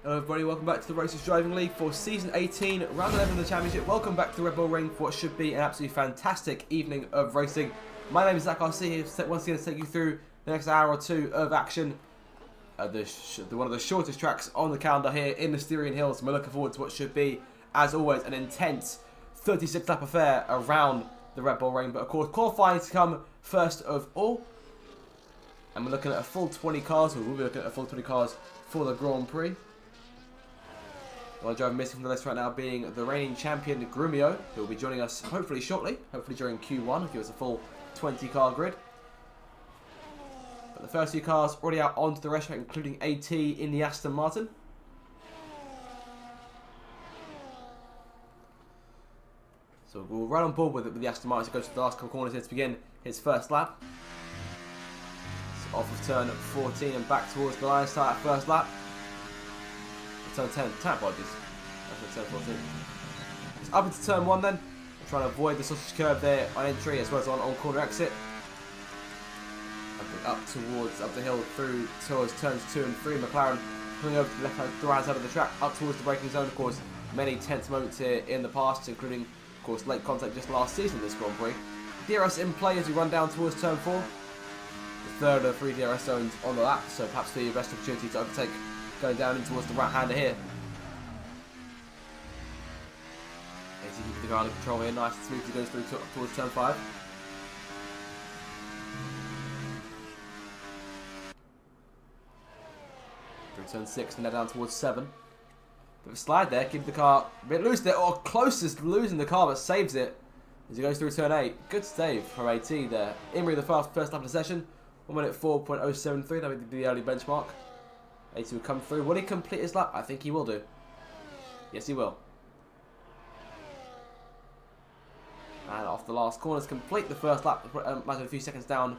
Hello everybody, welcome back to the Racers Driving League for Season 18, Round 11 of the Championship. Welcome back to Red Bull Ring for what should be an absolutely fantastic evening of racing. My name is Zach RC, here once again to take you through the next hour or two of action. one of the shortest tracks on the calendar here in the Styrian Hills. And we're looking forward to what should be, as always, an intense 36-lap affair around the Red Bull Ring. But of course, qualifying to come first of all. And we're looking at a full 20 cars. We will be looking at a full 20 cars for the Grand Prix. One driver missing from the list right now being the reigning champion, Grumio, who will be joining us hopefully shortly. Hopefully during Q1, give us a full 20-car grid. But the first few cars already out onto the racetrack, including AT in the Aston Martin. So we'll run on board with the Aston Martin to go to the last couple of corners here to begin his first lap. So off of turn 14 and back towards the line start at first lap. Turn 10, apologies. That's turn 14. It's up into turn 1 then. I'm trying to avoid the sausage curve there on entry as well as on corner exit. Up the hill through towards turns 2 and 3. McLaren coming over to the right side of the track, up towards the braking zone. Of course, many tense moments here in the past, including, of course, late contact just last season in this Grand Prix. DRS in play as we run down towards turn 4. The third of the 3 DRS zones on the lap, so perhaps the best opportunity to overtake going down in towards the right-hander here. As he keeps the car under control here, nice and smooth, he goes through towards turn 5. Through turn 6 and then down towards 7. Bit of a slide there, keep the car a bit loose there, or closest to losing the car, but saves it as he goes through turn 8. Good save from AT there. Imrie the first lap of the session, 1 minute 4.073, that would be the early benchmark. AT will come through. Will he complete his lap? I think he will do. Yes, he will. And off the last corners, complete the first lap. Imagine a few seconds down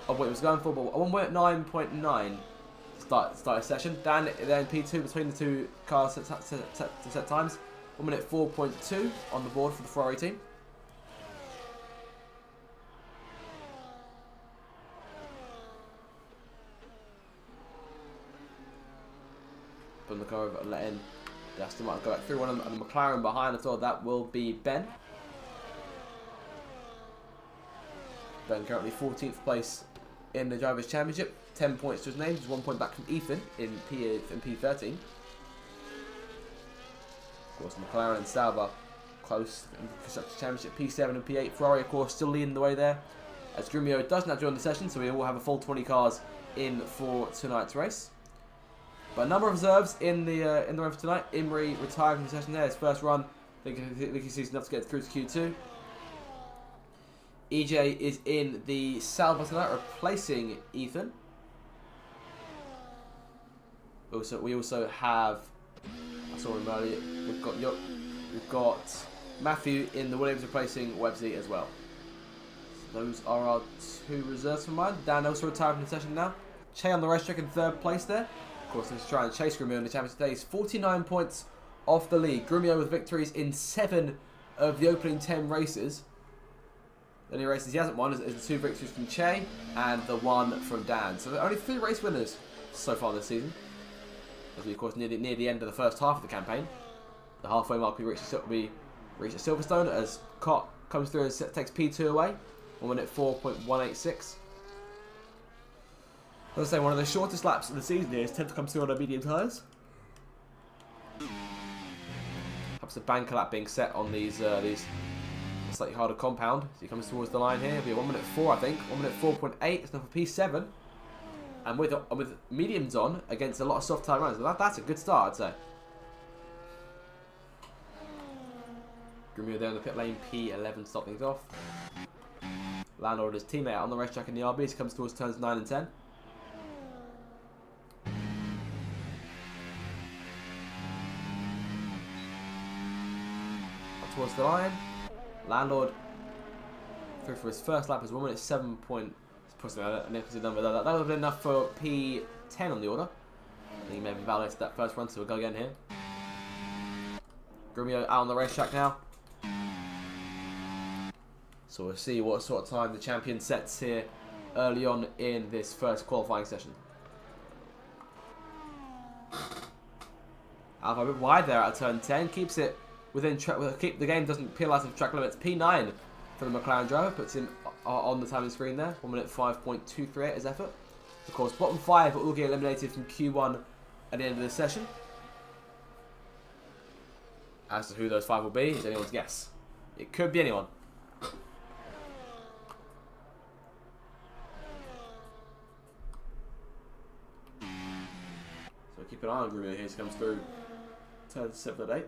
of what he was going for, but 1.9.9 start his session. Dan then P2 between the two cars set times. 1 minute 4.2 on the board for the Ferrari team. The car over and let in the Aston Martin go back through one, and the McLaren behind. I thought that will be Ben. Ben currently 14th place in the Drivers' Championship, 10 points to his name, just 1 point back from Ethan in P13. Of course, McLaren and Sauber close in the Constructors' Championship, P7 and P8. Ferrari, of course, still leading the way there, as Grumio does not join the session, so we will have a full 20 cars in for tonight's race. But a number of reserves in the run for tonight. Imrie retired from the session there, his first run. I think he's enough to get through to Q2. EJ is in the Sauber tonight, replacing Ethan. We also have, I saw him earlier, we've got Matthew in the Williams replacing Websy as well. So those are our 2 reserves for mine. Dan also retired from the session now. Che on the racetrack in 3rd place there. Of course, let's try and chase Grumio in the championship today. He's 49 points off the lead. Grumio with victories in 7 of the opening 10 races. The only races he hasn't won is the 2 victories from Che and the 1 from Dan. So only 3 race winners so far this season. As we, of course, near the end of the first half of the campaign. The halfway mark we reach at Silverstone as Cott comes through and takes P2 away. 1 minute 4.186. As I say, one of the shortest laps of the season here is tend to come through on our medium tyres. Perhaps a banker lap being set on these slightly harder compound. So he comes towards the line here. It'll be 1 minute 4, I think. 1 minute 4.8. It's enough for P7. And with mediums on against a lot of soft tyre runs, that's a good start, I'd say. Grumio there in the pit lane, P11 to stop things off. Landlord his teammate out on the racetrack in the RB as he comes towards turns 9 and 10. Towards the line. Landlord through for his first lap as 1 minute 7 point. Possibly a negative number. That would have been enough for P10 on the order. I think he may have validated that first run, so we'll go again here. Grumio out on the racetrack now. So we'll see what sort of time the champion sets here early on in this first qualifying session. Alpha a bit wide there at turn 10, keeps it within track. The game doesn't peel out of track limits. P9 for the McLaren driver puts him on the timing screen there. 1 minute 5.238 his effort. Of course, bottom 5 will all get eliminated from Q1 at the end of the session. As to who those 5 will be is anyone's guess. It could be anyone. So keep an eye on Grumio here as he comes through turn 7 and 8.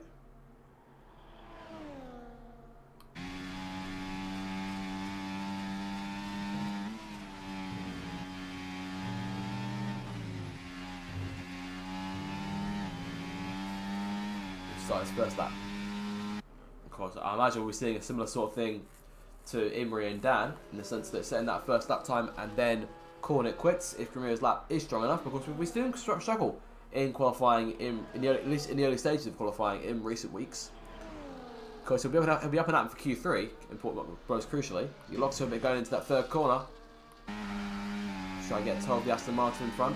Start his first lap. Of course, I imagine we'll be seeing a similar sort of thing to Imri and Dan, in the sense that setting that first lap time and then calling it quits if Grumio's lap is strong enough, because we still struggle in qualifying at least in the early stages of qualifying in recent weeks. Of course, he'll be up and out for Q3, important, most crucially. He locks a bit going into that third corner. Try and get 12 the Aston Martin in front.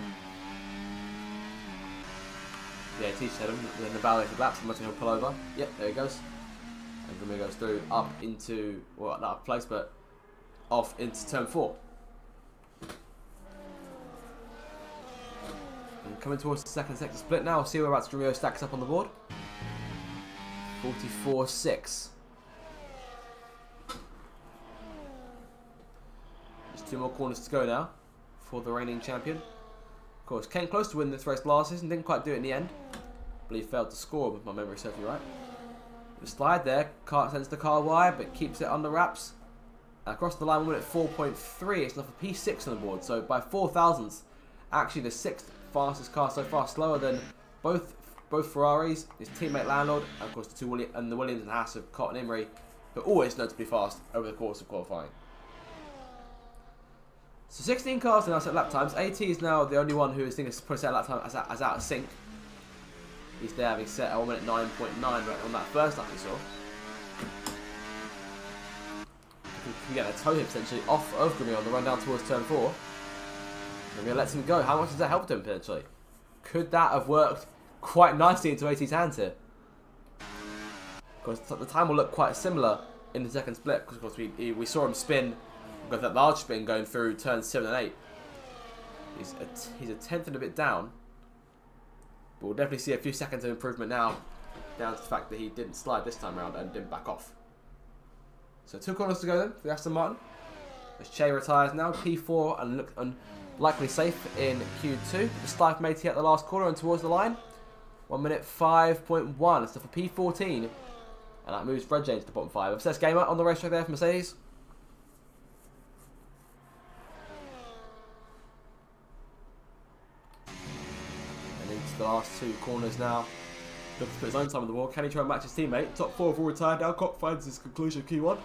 Yeah, teach him. Then the validated laps, imagine he'll pull over. Yep, there he goes. And Grumio goes through up into, well, not up place, but off into turn 4. And coming towards the second sector split now, we'll see whereabouts Grumio stacks up on the board. 44.6. Just 2 more corners to go now for the reigning champion. Of course, came close to winning this race last season, didn't quite do it in the end. I believe failed to score, if my memory serves me right. The slide there, sends the car wide, but keeps it under wraps. And across the line, 1 minute 4.3, it's enough for P6 on the board. So by 4 thousandths, actually the 6th fastest car so far, slower than both Ferraris, his teammate Landlord, and of course the Williams and Haas of Cotton Imri, who are always known to be fast over the course of qualifying. So 16 cars now set lap times. AT is now the only one who is thinking to put set lap time as out of sync. He's there having set a 1 minute 9.9 right on that first lap we saw. We can get a toe hit potentially off of Grumio on the run down towards turn 4. Grumio lets him go. How much does that help him potentially? Could that have worked quite nicely into AT's hands here? Because the time will look quite similar in the second split, because of course we saw him spin. We've got that large spin going through turns 7 and 8. He's a tenth and a bit down. But we'll definitely see a few seconds of improvement now, down to the fact that he didn't slide this time around and didn't back off. So 2 corners to go then for the Aston Martin. As Che retires now, P4 and look likely safe in Q2. The Stife matey at the last corner and towards the line. 1 minute 5.1. It's for P14. And that moves Fred James to the bottom 5. Obsessed Gamer on the racetrack there for Mercedes. The last 2 corners now. Looking to put his own time on the wall. Can he try and match his teammate? Top 4 have all retired now. Cock finds his conclusion of Q1.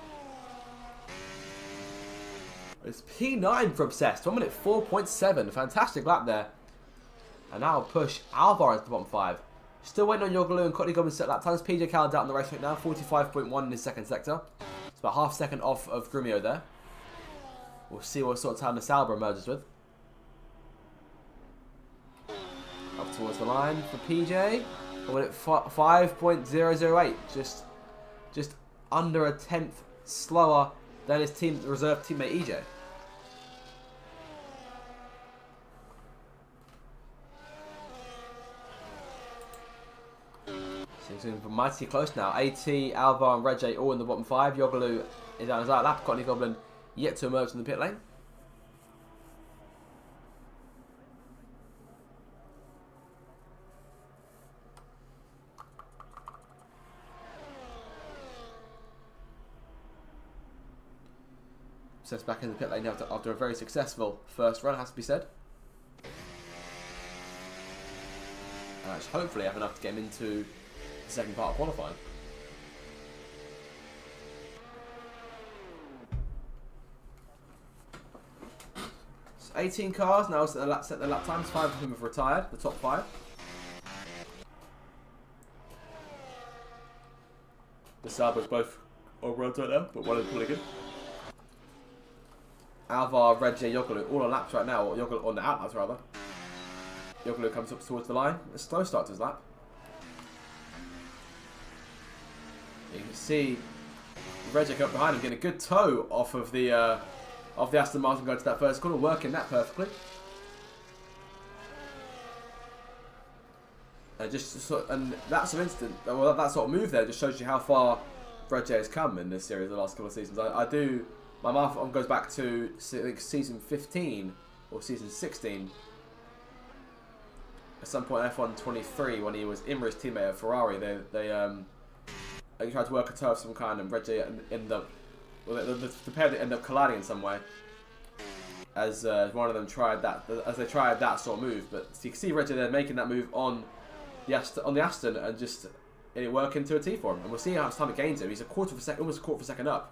It's P9 for Obsessed. 1 minute 4.7. Fantastic lap there. And now I'll push Alvar into the bottom 5. Still waiting on Yogaloo and Courtney Goblin set lap times. PJ Callaghan out on the race right now. 45.1 in his second sector. It's about half a second off of Grumio there. We'll see what sort of time the Sauber emerges with. Up towards the line for PJ. 5.008. Just under a tenth slower than his reserve teammate EJ. Seems mighty close now. AT, Alvar and Reggie all in the bottom 5. Yogaloo is on his right lap. Courtney Goblin yet to emerge from the pit lane. Obsessed back in the pit lane after a very successful first run, has to be said. And hopefully have enough to get him into the second part of qualifying. So 18 cars now set their lap times. 5 of them have retired, the top 5. The Sabres both on runs right now, but one in Pulligan. Alvar, Reggie, Yogaloo, all on laps right now, or Yogaloo on the out laps rather. Yogaloo comes up towards the line. A slow start to his lap. You can see Reggie up behind him, getting a good toe off of the Aston Martin going to that first corner, working that perfectly. And that sort of instant, well, that sort of move there just shows you how far Reggie has come in this series the last couple of seasons. My math goes back to I think season 15 or season 16. At some point, F1 23, when he was Imra's teammate at Ferrari, they tried to work a tow of some kind, and Reggie ended up, the pair ended up colliding in some way. As one of them tried that, sort of move, but you can see Reggie there making that move on the Aston, and it worked into a T for him. And we'll see how much time it gains him. He's almost a quarter of a second up,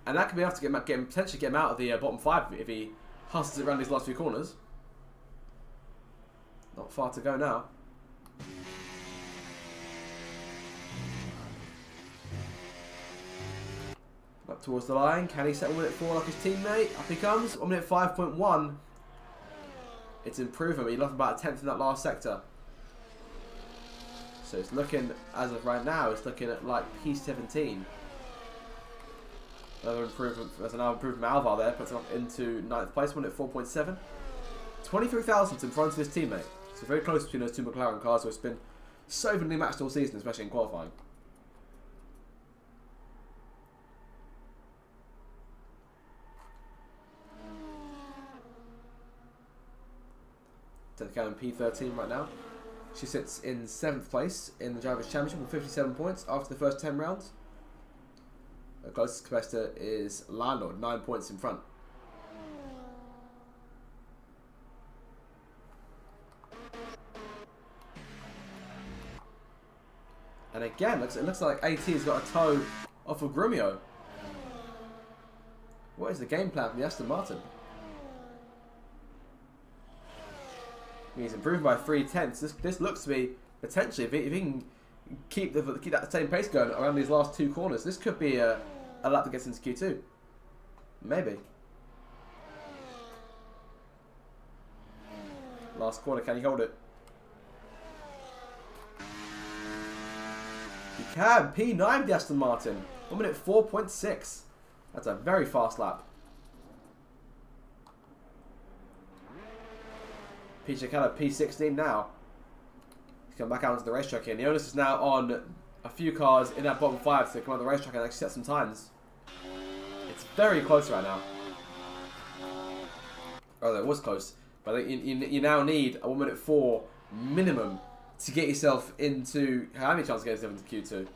and that could be enough to potentially get him out of the bottom 5 if he hustles it around these last few corners. Not far to go now. Up towards the line. Can he set 1 minute 4 like his teammate? Up he comes. 1 minute 5.1. It's improvement. He lost about a tenth in that last sector. So it's looking, as of right now, it's looking at like P17. Another improvement. There's another improvement from Alvar there. Puts him up into 9th place. 1 minute 4.7. 23 thousandths in front of his teammate. So very close between those two McLaren cars, who it's been so evenly matched all season, especially in qualifying. Cannon P13 right now. She sits in 7th place in the Drivers' Championship with 57 points after the first 10 rounds. Her closest competitor is Landlord, 9 points in front. And again, it looks like AT has got a toe off of Grumio. What is the game plan from the Aston Martin? He's improved by 3/10. This looks to be potentially, if he can keep that same pace going around these last 2 corners, this could be a lap that gets into Q2. Maybe. Last corner, can he hold it? He can. P9 the Aston Martin. 1 minute 4.6. That's a very fast lap. PJ Keller P16 now. He's come back out onto the racetrack here. And the onus is now on a few cars in that bottom 5 to come on the racetrack and actually set some times. It's very close right now. Although it was close. But you now need a 1 minute 4 minimum to get yourself into... How many chances to get yourself into Q2?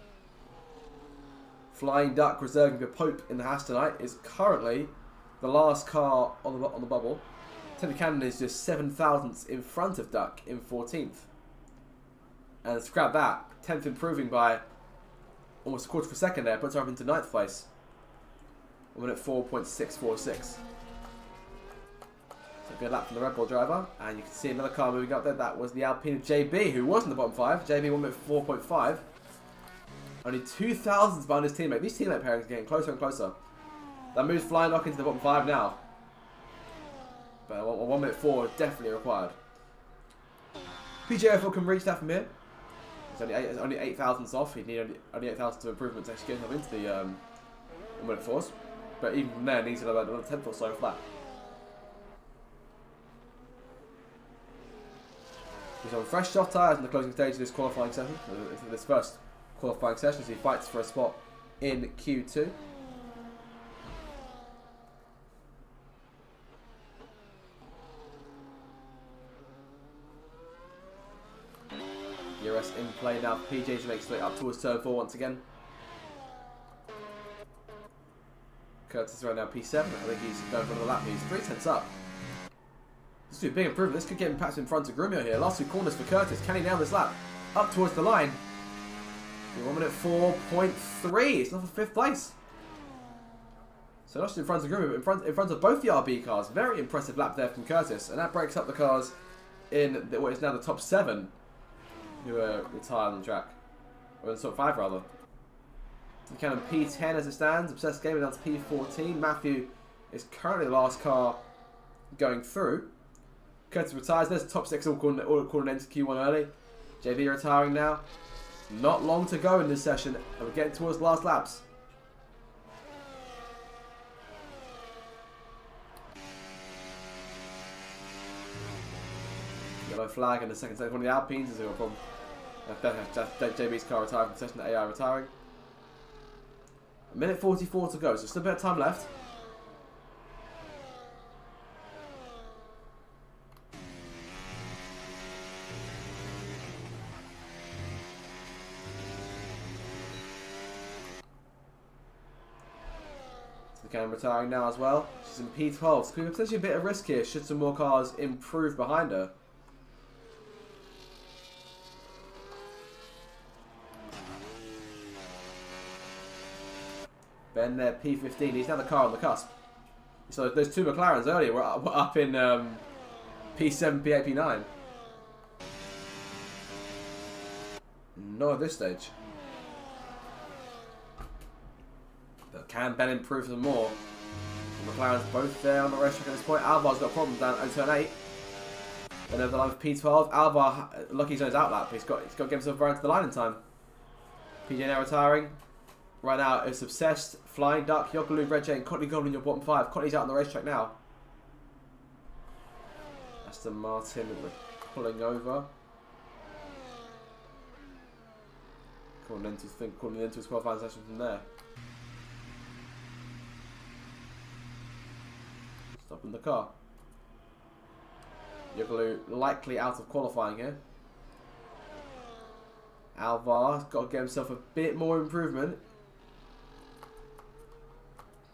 Flying Duck reserving the Pope in the Hastonite is currently the last car on the bubble. Teddy Cannon is just 7 thousandths in front of Duck in 14th. And scrap that, 10th improving by almost a quarter of a second there, puts her up into 9th place. 1 minute 4.646. So a good lap from the Red Bull driver. And you can see another car moving up there. That was the Alpine of JB, who was in the bottom 5. JB 1 minute 4.5. Only 2 thousandths behind his teammate. These teammate pairings are getting closer and closer. That moves Flying Duck into the bottom 5 now. But 1 minute 4 is definitely required. PJFL can reach that from here. It's only 8 thousandths off. He'd need only 8 thousandths of improvement to actually get him into the 1 minute 4s. But even from there, needs another 10th or so flat. He's on fresh soft tyres in the closing stage of this qualifying session. This first qualifying session, so he fights for a spot in Q2. DRS in play now. PJ to make straight up towards turn 4 once again. Curtis is right now P7. I think he's going for another lap. He's 3 tenths up. This is a big improvement. This could get him perhaps in front of Grumio here. Last 2 corners for Curtis. Can he nail this lap? Up towards the line. 1 minute 4.3. It's not for 5th place. So not just in front of Grumio, but in front of both the RB cars. Very impressive lap there from Curtis. And that breaks up the cars in what is now the top 7 who are retired on the track. Or in the top 5 rather. Cannon P10 as it stands. Obsessed Gamer down to P14. Matthew is currently the last car going through. Curtis retires. There's the top 6 all calling an end to Q1 early. JV retiring now. Not long to go in this session, and we're getting towards the last laps. Yellow flag in the second sector. One of the Alpines is a problem. That's JB's car retiring from session. AI retiring. 1:44 to go, so still a bit of time left. Again, retiring now as well. She's in P12. So potentially a bit of risk here should some more cars improve behind her. Ben there, P15. He's now the car on the cusp. So those two McLarens earlier were up in P7, P8, P9. Not at this stage. But can Ben improve some more? The McLaren's both there on the racetrack at this point. Alvar's got problems down at turn 8. Then over the line for P12. Alvar, lucky he's on his outlap. He's got to get himself around to the line in time. PJ now retiring. Right now, it's Obsessed, Flying Duck, Yogalu, Red J, and Cotley Goblin, your bottom 5. Cotley's out on the racetrack now. Aston Martin pulling over. Calling into his qualifying session from there. Stopping the car. Yogalu likely out of qualifying here. Alvar's got to get himself a bit more improvement.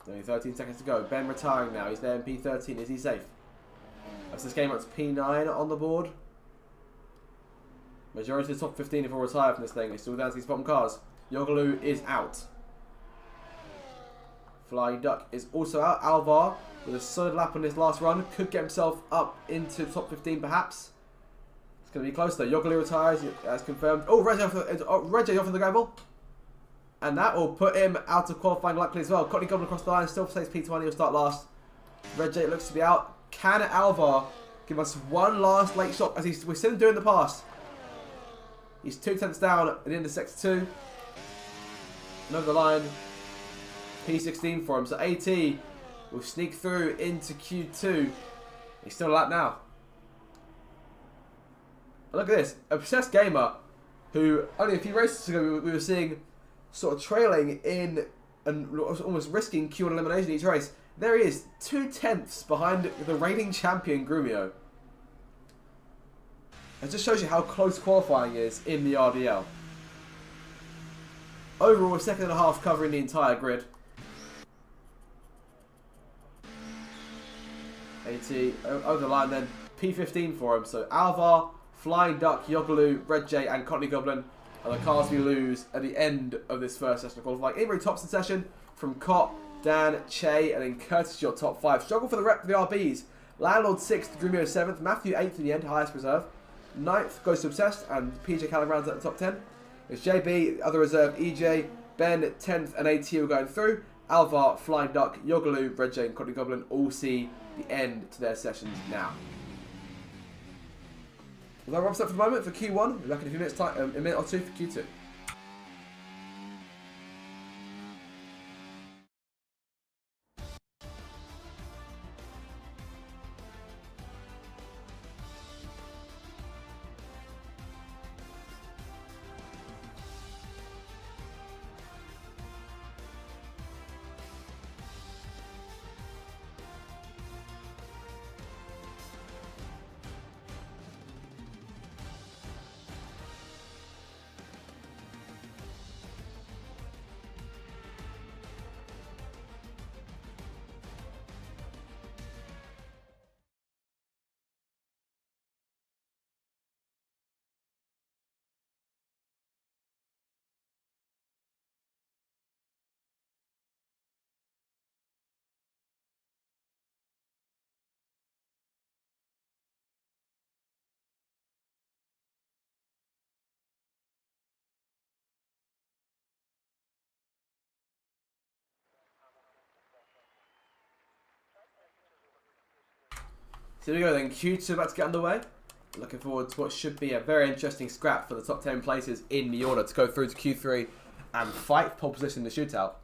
Only 13 seconds to go. Ben retiring now. He's there in P13. Is he safe? As this game up to P9 on the board. Majority of the top 15 if we'll retire from this thing. It's still down to these bottom cars. Yogalu is out. Flying Duck is also out. Alvar, with a solid lap on his last run, could get himself up into the top 15 perhaps. It's going to be close though. Yogalu retires as confirmed. Oh, Reggie off the gravel. And that will put him out of qualifying likely as well. Cotley Goblin across the line, still saves P20, he'll start last. Red J looks to be out. Can Alvar give us one last late shot as we've seen him do in the past? He's 2 tenths down at the end of sector 2. And over the line, P16 for him. So AT will sneak through into Q2. He's still a lap now. Look at this. Obsessed Gamer, who only a few races ago we were seeing sort of trailing in and almost risking Q1 elimination each race. There he is, 2 tenths behind the reigning champion Grumio. It just shows you how close qualifying is in the RDL. Overall, a second and a half covering the entire grid. AT over the line then, P15 for him. So Alvar, Flying Duck, Yogalu, Red J and Cotley Goblin are the cars we lose at the end of this first session of qualifying. Avery tops the session from Cott, Dan, Che, and then Curtis your top 5. Struggle for the rep for the RBs. Landlord 6th, Grumio 7th, Matthew 8th in the end, highest reserve. 9th goes to Obsessed, and PJ Callum rounds at the top 10. It's JB, other reserve, EJ, Ben 10th, and AT are going through. Alvar, Flying Duck, Yogalu, Red J, and Cotley Goblin all see the end to their sessions now. Well, that wraps up for the moment for Q1. We'll be back in a few minutes time, a minute or two for Q2. So here we go then, Q2 about to get underway. Looking forward to what should be a very interesting scrap for the top 10 places in the order to go through to Q3 and fight pole position in the shootout.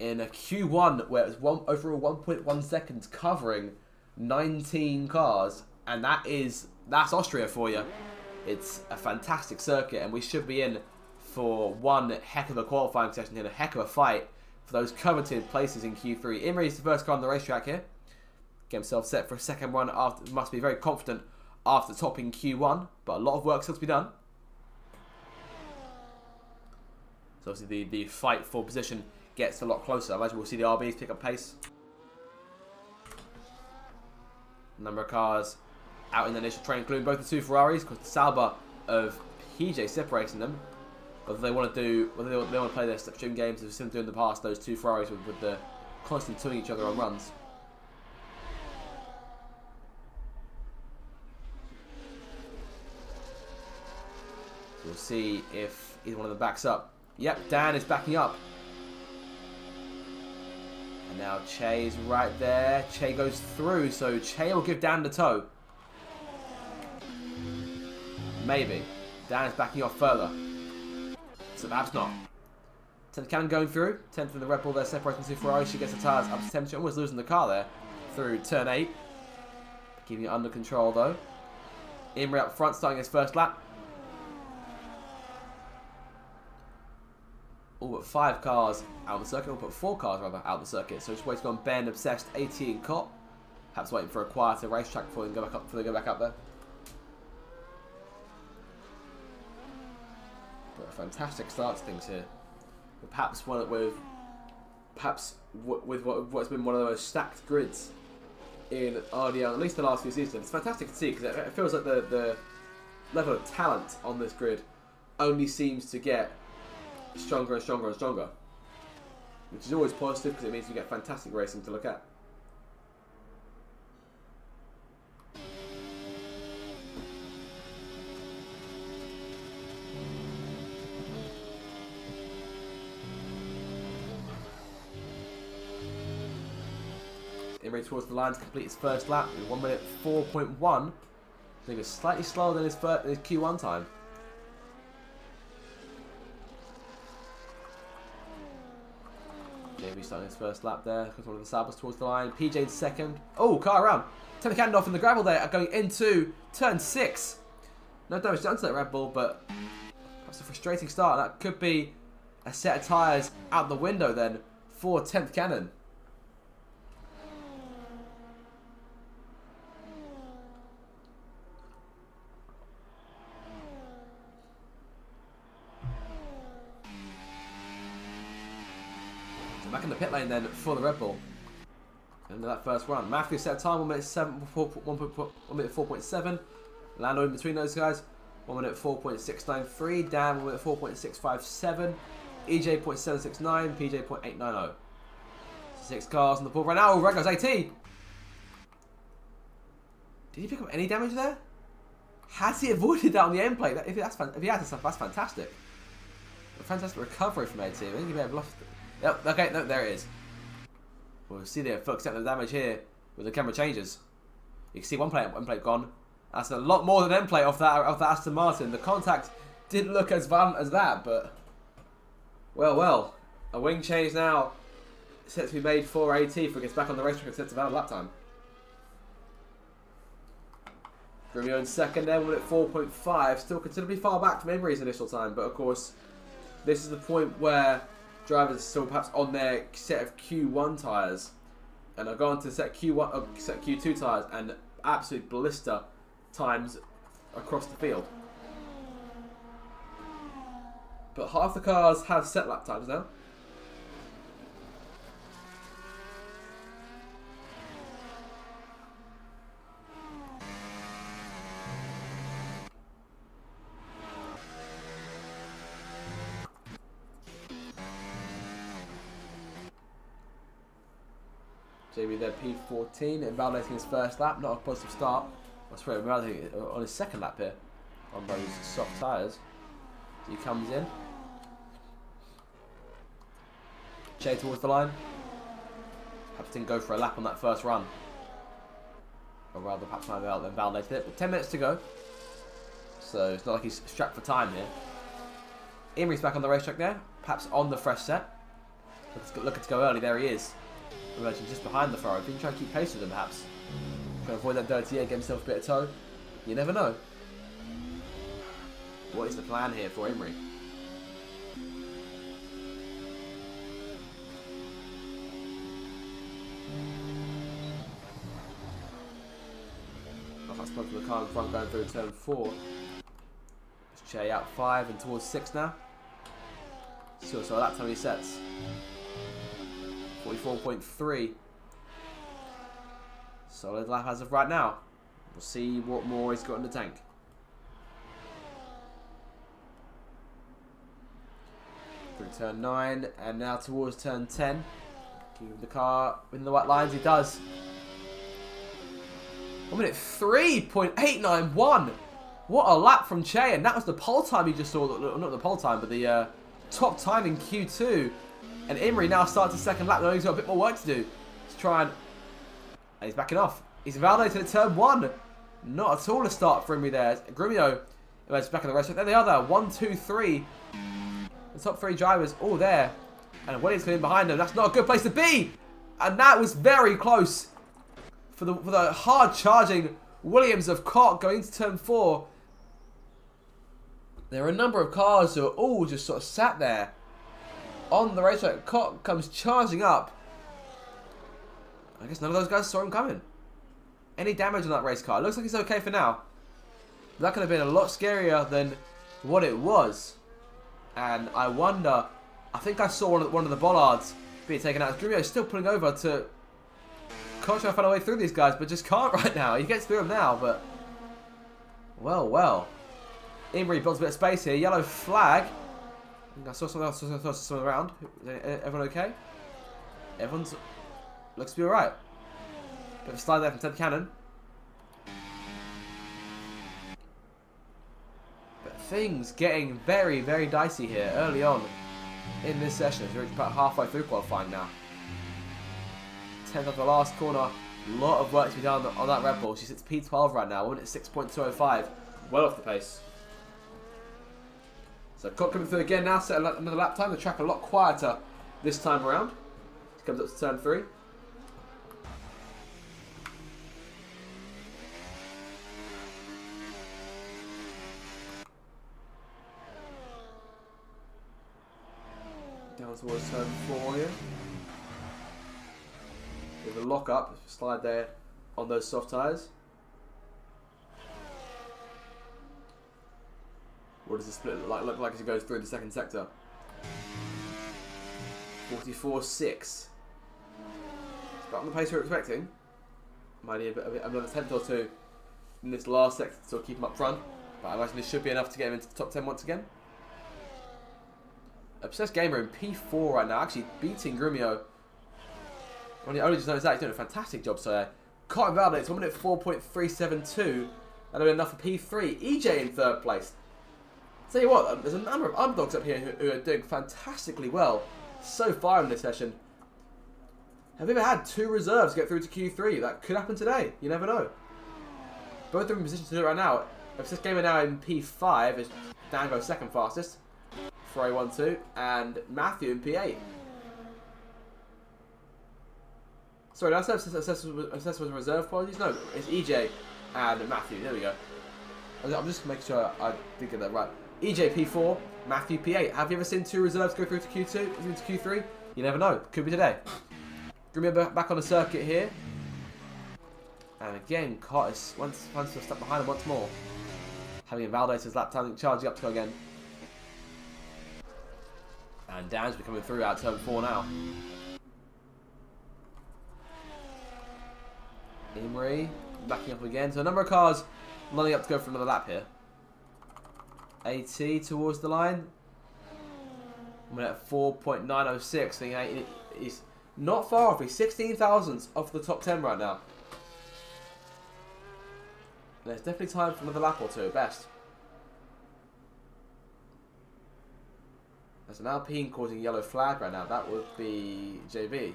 In a Q1 where it was overall 1.1 seconds covering 19 cars, And that's Austria for you. It's a fantastic circuit, and we should be in for one heck of a qualifying session here, a heck of a fight for those coveted places in Q3. Imri's the first car on the racetrack here. Get himself set for a second run. Must be very confident after topping Q1, but a lot of work still to be done. So obviously the fight for position gets a lot closer. I imagine we'll see the RBs pick up pace. Number of cars out in the initial train, including both the two Ferraris, because the Sauber of PJ separating them. Whether they want to play their slipstream games, as we've seen them do in the past, those two Ferraris with the constantly touring each other on runs. So we'll see if either one of them backs up. Yep, Dan is backing up. And now Che's right there. Che goes through, so Che will give Dan the tow. Maybe. Dan is backing off further. So perhaps not. 10th Cannon going through. 10th in the Red Bull there, separating two Ferrari. She gets the tyres up to temperature. Almost losing the car there through turn 8. Keeping it under control though. Imri up front, starting his first lap. All but 5 cars out of the circuit. All but 4 cars rather out of the circuit. So just waiting on Ben, Obsessed, AT and Cop. Perhaps waiting for a quieter racetrack before they go back up there. But a fantastic start to things here. But perhaps what's been one of the most stacked grids in RDL, at least the last few seasons. It's fantastic to see because it feels like the level of talent on this grid only seems to get stronger and stronger and stronger, which is always positive because it means you get fantastic racing to look at. Imri towards the line to complete his first lap in 1 minute 4.1. I think it's slightly slower than his Q1 time. JB starting his first lap there. Comes one of the Saubers towards the line. PJ second. Oh, car around. Turn the cannon off in the gravel there. Going into turn 6. No damage done to that Red Bull, but that's a frustrating start. That could be a set of tyres out the window then for 10th Cannon. Back in the pit lane then for the Red Bull. Into that first run. Matthew set time 1 minute 4.7. Lando in between those guys. 1 minute 4.693. Dan 1 minute 4.657. EJ 0.769. PJ 0.890. 6 cars on the board right now. Oh, right goes AT. Did he pick up any damage there? Has he avoided that on the end plate? If he has, that's fantastic. A fantastic recovery from AT. I think he may have lost it. Yep, okay, no, there it is. We'll see the full extent of the damage here with the camera changes. You can see one plate gone. That's a lot more than end plate off that Aston Martin. The contact didn't look as violent as that, but well. A wing change now set to be made for AT if it gets back on the racetrack and sets a valid lap time. Romeo in second there, 1 minute 4.5. Still considerably far back from Imri's initial time, but of course, this is the point where drivers are still perhaps on their set of Q1 tyres and are going to set Q2 tyres and absolute blister times across the field. But half the cars have set lap times now. JB there, P14, invalidating his first lap, not a positive start. I swear, invalidating on his second lap here, on those soft tyres. So he comes in. Che towards the line. Perhaps didn't go for a lap on that first run. Or rather, perhaps might have invalidated it. But 10 minutes to go. So it's not like he's strapped for time here. Imri's back on the racetrack there, perhaps on the fresh set. Looking to go early, there he is. Emerging just behind the Ferrari. If you can try and keep pace with them, perhaps. Can avoid that dirty air, get himself a bit of toe. You never know. What is the plan here for Emery? That's from the car in front going through turn 4. It's Che out 5 and towards 6 now. So that's how many sets. 44.3. Solid lap as of right now. We'll see what more he's got in the tank. Through turn 9 and now towards turn 10. Keeping the car in the white lines, he does. 1 minute 3.891. What a lap from Che, and that was the pole time you just saw. Not the pole time, but the top time in Q2. And Emery now starts the second lap, knowing he's got a bit more work to do. Let's try and he's backing off. He's validated at turn 1. Not at all a start for Emery there. Grumio is back in the race. There they are there. 1, 2, 3. The top 3 drivers all there. And Williams coming in behind them. That's not a good place to be. And that was very close. For the hard charging Williams of Koch going into turn 4. There are a number of cars who are all just sort of sat there on the racetrack. Koch comes charging up. I guess none of those guys saw him coming. Any damage on that race car? It looks like it's okay for now. That could have been a lot scarier than what it was. And I wonder, I think I saw one of the bollards being taken out. Grumio is still pulling over to Koch trying to find a way through these guys, but just can't right now. He gets through them now, but well. Emery builds a bit of space here. Yellow flag. I think I saw someone else. I saw someone around. Everyone okay? Everyone's looks to be alright. Bit of a slide there from Ted Cannon. But things getting very, very dicey here early on in this session. We're about halfway through qualifying now. 10th of the last corner. A lot of work to be done on that Red Bull. She sits P12 right now. 1 minute 6.205. Well off the pace. So Koch coming through again now. Set another lap time. The track a lot quieter this time around. He comes up to turn 3. Down towards turn 4 here. With a lock up, slide there on those soft tyres. What does the split look like as it goes through the second sector? 44.6. It's about on the pace we were expecting. Might need another 10th or 2 in this last sector to sort of keep him up front. But I imagine this should be enough to get him into the top 10 once again. Obsessed Gamer in P4 right now, actually beating Grumio. Only just noticed that he's doing a fantastic job, so Koch validates 1 minute 4.372. That'll be enough for P3. EJ in 3rd place. Tell you what, there's a number of underdogs up here who are doing fantastically well so far in this session. Have you ever had 2 reserves get through to Q3? That could happen today. You never know. Both of them in position to do it right now. Obsessed Gamer now in P5 is Dango 2nd fastest. 4A12 and Matthew in P8. Sorry, did I say Obsessed was a reserve? Apologies. No, it's EJ and Matthew. There we go. I'm just making sure I did get that right. EJ P4, Matthew P8. Have you ever seen 2 reserves go through to Q2, into Q3? You never know. Could be today. Grumio back on the circuit here. And again, Koch is once a step behind him once more. Having invalidated his lap time, charging up to go again. And Dan's coming through out turn 4 now. Emery backing up again. So a number of cars lining up to go for another lap here. AT towards the line. I'm at 4.906. He's not far off. He's 16 thousandths off the top 10 right now. There's definitely time for another lap or 2 at best. There's an Alpine causing yellow flag right now. That would be JB.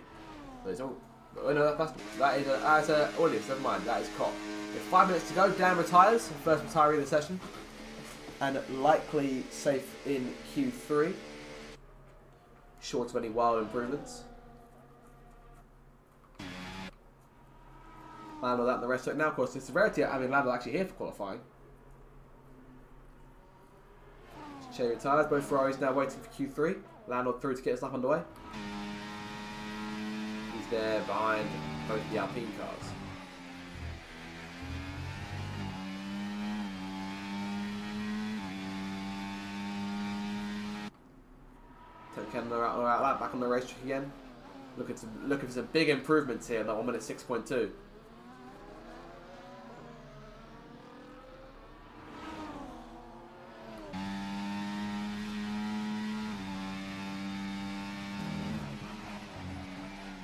But all, oh no, that is Williams. Never mind. That is Koch. With 5 minutes to go, Dan retires. First retiree of the session. And likely safe in Q3. Short of any wild improvements. Land on that in the rest of it. Now, of course, the severity of having Lando actually here for qualifying. Cherry retires. Both Ferraris now waiting for Q3. Lando through to get his lap underway. He's there behind both the Alpine cars. Canada out lap, back on the racetrack again. Looking for some big improvements here. That 1 minute 6.2.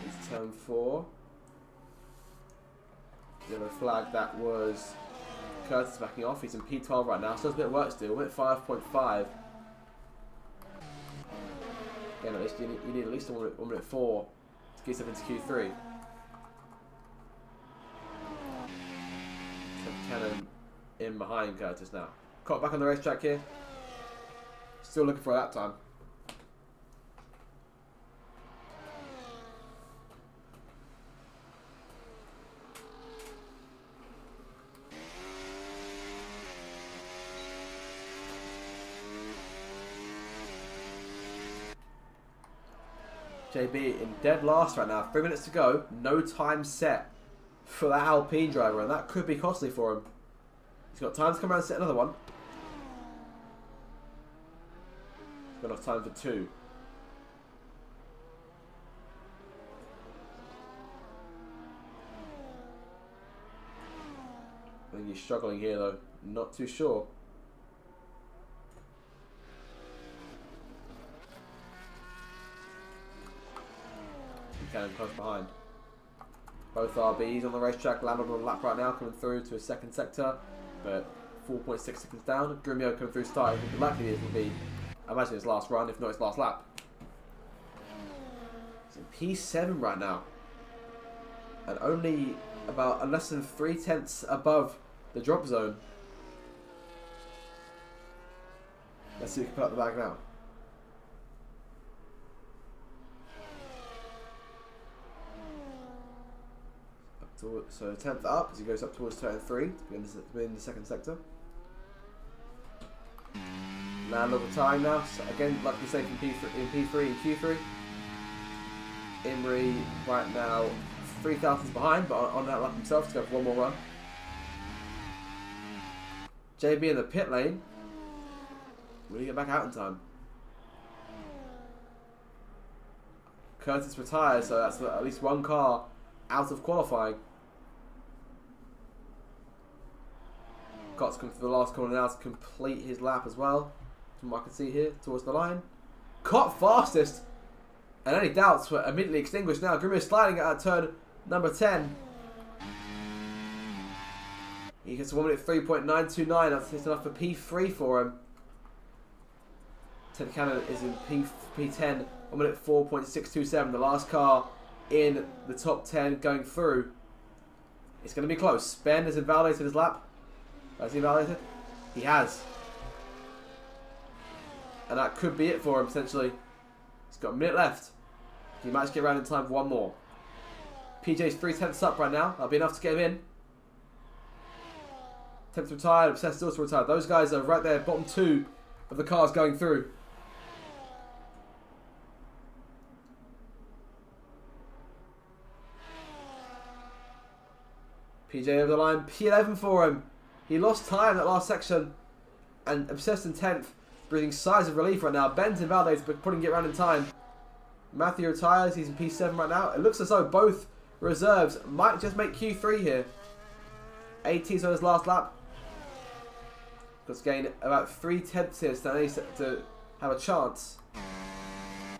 It's turn 4. Yellow flag. That was Curtis backing off. He's in P12 right now. Still has a bit of work to do. 1 minute 5.5. Again, at least you need at least 1 minute 4 to get yourself into Q3. Cannon in behind Curtis now. Caught back on the racetrack here. Still looking for a lap time. JB in dead last right now. 3 minutes to go. No time set for that Alpine driver, and that could be costly for him. He's got time to come around and set another one. He's got enough time for 2. I think he's struggling here though. Not too sure. Cannon close behind. Both RBs on the racetrack. Landed on the lap right now, coming through to a second sector, but 4.6 seconds down. Grumio coming through starting. The likelihood will be, I imagine, his last run, if not his last lap. He's in P7 right now, and only about less than 3/10 above the drop zone. Let's see if we can put up the bag now. So 10th up as he goes up towards turn 3 to be in the second sector. Lando retiring now. So again, like we say, from P3 and Q3. Imrie right now 3 thousandths behind, but on that lap himself to go for one more run. JB in the pit lane. Will he get back out in time? Curtis retires, so that's at least one car out of qualifying. Scott's come through the last corner now to complete his lap as well, from what I can see here, towards the line. Cott fastest, and any doubts were immediately extinguished now. Grimmer sliding at turn number 10. He gets a 1 minute 3.929, that's enough for P3 for him. Ted Cannon is in P10, 1 minute 4.627, the last car in the top 10 going through. It's going to be close. Ben has invalidated his lap. Has he invalidated? He has. And that could be it for him, potentially. He's got a minute left. He might just get around in time for one more. PJ's 3/10 up right now. That'll be enough to get him in. 10th retired, Obsessed also retired. Those guys are right there, bottom 2 of the cars going through. PJ over the line, P11 for him. He lost time that last section, and Obsessed in 10th, breathing sighs of relief right now. Ben's invalidated, but couldn't get around in time. Matthew retires, he's in P7 right now. It looks as though both reserves might just make Q3 here. 18's on his last lap. Got to gain about 3/10 here to have a chance.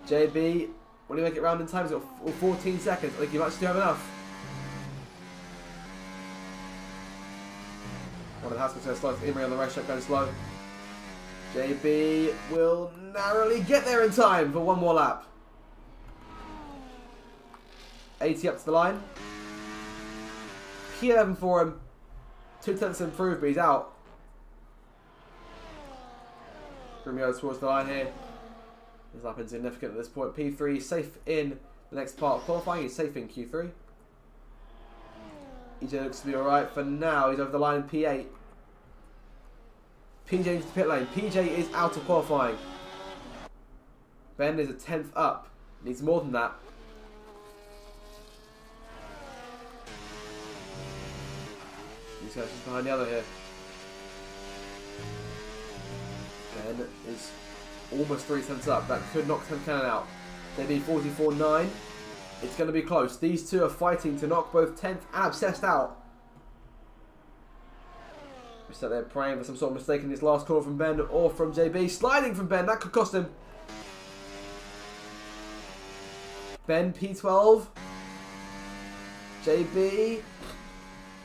JB, will he make it round in time? He's got 14 seconds. I think he might still have enough. One of the Haskell's going slow. Imrie on the racetrack going slow. JB will narrowly get there in time for one more lap. 80 up to the line. P11 for him. 2/10 improved, but he's out. Grimio towards the line here. His lap insignificant at this point. P3 safe in the next part of qualifying. He's safe in Q3. EJ looks to be alright for now. He's over the line in P8. PJ into the pit lane. PJ is out of qualifying. Ben is a 10th up. Needs more than that. He's just behind the other here. Ben is almost 3 tenths up. That could knock 10 Cannon out. They need 44.9. It's going to be close. These two are fighting to knock both 10th and Obsessed out. We sat there praying for some sort of mistake in this last corner from Ben or from JB. Sliding from Ben. That could cost him. Ben P12. JB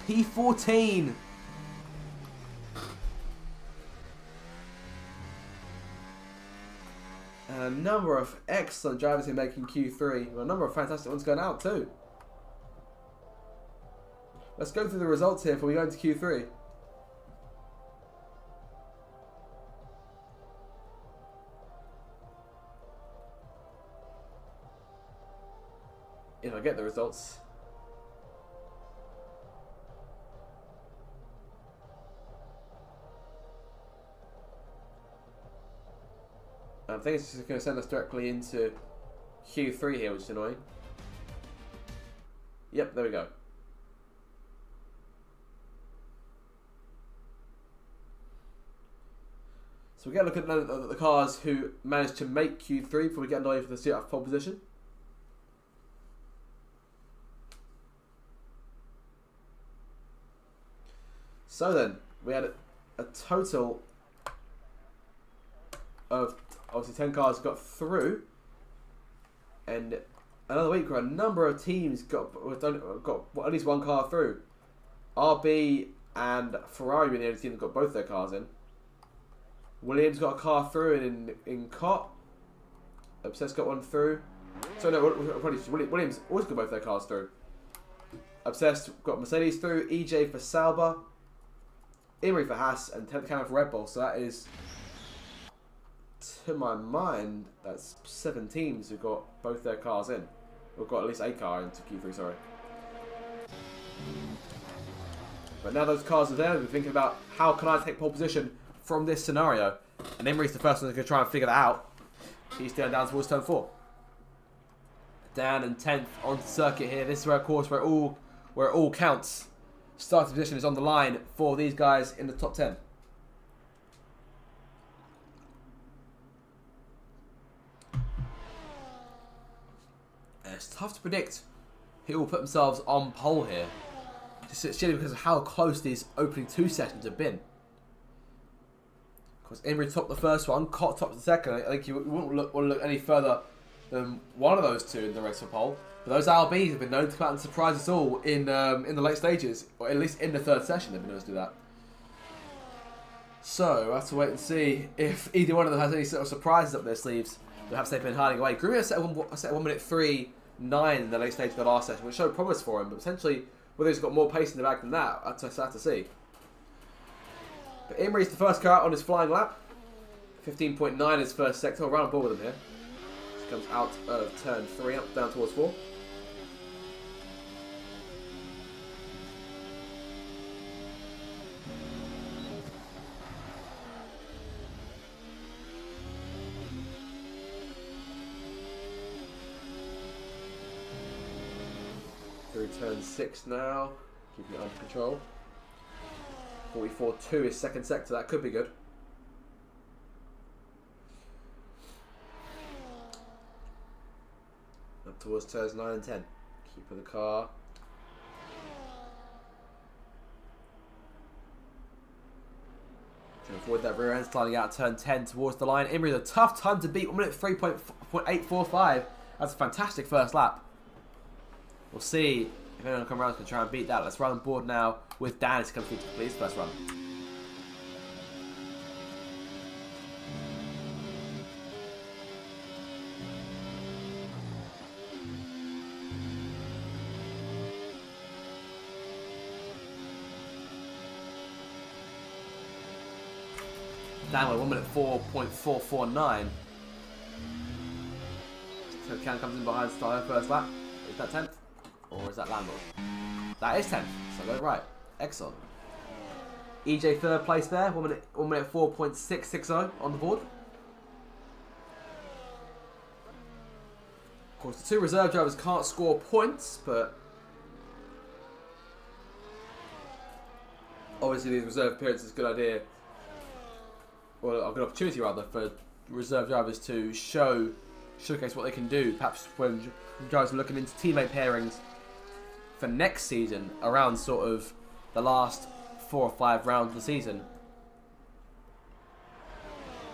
P14. And a number of excellent drivers here making Q3. Well, a number of fantastic ones going out too. Let's go through the results here before we go into Q3. If I get the results. I think it's just going to send us directly into Q3 here, which is annoying. Yep, there we go. So we get a look at the cars who managed to make Q3 before we get annoyed for the seat up pole position. So then, we had a total of obviously 10 cars got through, and another week where a number of teams got at least one car through. RB and Ferrari were the only team that got both their cars in. Williams got a car through in COT. Obsessed got one through. So no, Williams always got both their cars through. Obsessed got Mercedes through. EJ for Sauber. Emery for Haas, and 10th Cannon for Red Bull. So that is, to my mind, that's 7 teams who got both their cars in. We've got at least a car into Q3, sorry. But now those cars are there, we're thinking about how can I take pole position from this scenario. And Emery's the first one that's going to try and figure that out. He's down towards turn 4. Dan and 10th on the circuit here. This is where, of course, where it all counts. Starting position is on the line for these guys in the top 10. And it's tough to predict who will put themselves on pole here. Just simply because of how close these opening 2 sessions have been. Of course, Emery topped the first one, Cott topped the second. I think you wouldn't want to look any further than one of those two in the race for pole. But those RBs have been known to come out and surprise us all in the late stages, or at least in the 3rd session they've been known to do that. So we'll have to wait and see if either one of them has any sort of surprises up their sleeves. Perhaps they've been hiding away. Grumio set 1 minute 3.9 in the late stage of the last session, which showed promise for him, but potentially whether he's got more pace in the bag than that, I'd have to see. But Emery's the first car out on his flying lap. 15.9 his first sector. I'll round the ball with him here. Comes out of turn 3, up down towards 4. Through turn 6 now, keeping it under control. 44.2 is second sector, that could be good. Up towards turns 9 and 10. Keeping the car. To avoid that rear end, sliding out turn 10 towards the line. Emery with a tough time to beat, 1 minute 3.845. That's a fantastic first lap. We'll see if anyone comes around to try and beat that. Let's run on board now with Dan to come through to complete his first run. Dan with 1 minute 4.449. So Can comes in behind Steiner first lap. Is that 10th? Or is that Landor? That is 10th, so I got it right. Excellent. EJ third place there, 1 minute 4.660 on the board. Of course, the 2 reserve drivers can't score points, but obviously these reserve appearances is a good idea, or a good opportunity rather, for reserve drivers to showcase what they can do. Perhaps when drivers are looking into teammate pairings for next season, around sort of the last 4 or 5 rounds of the season.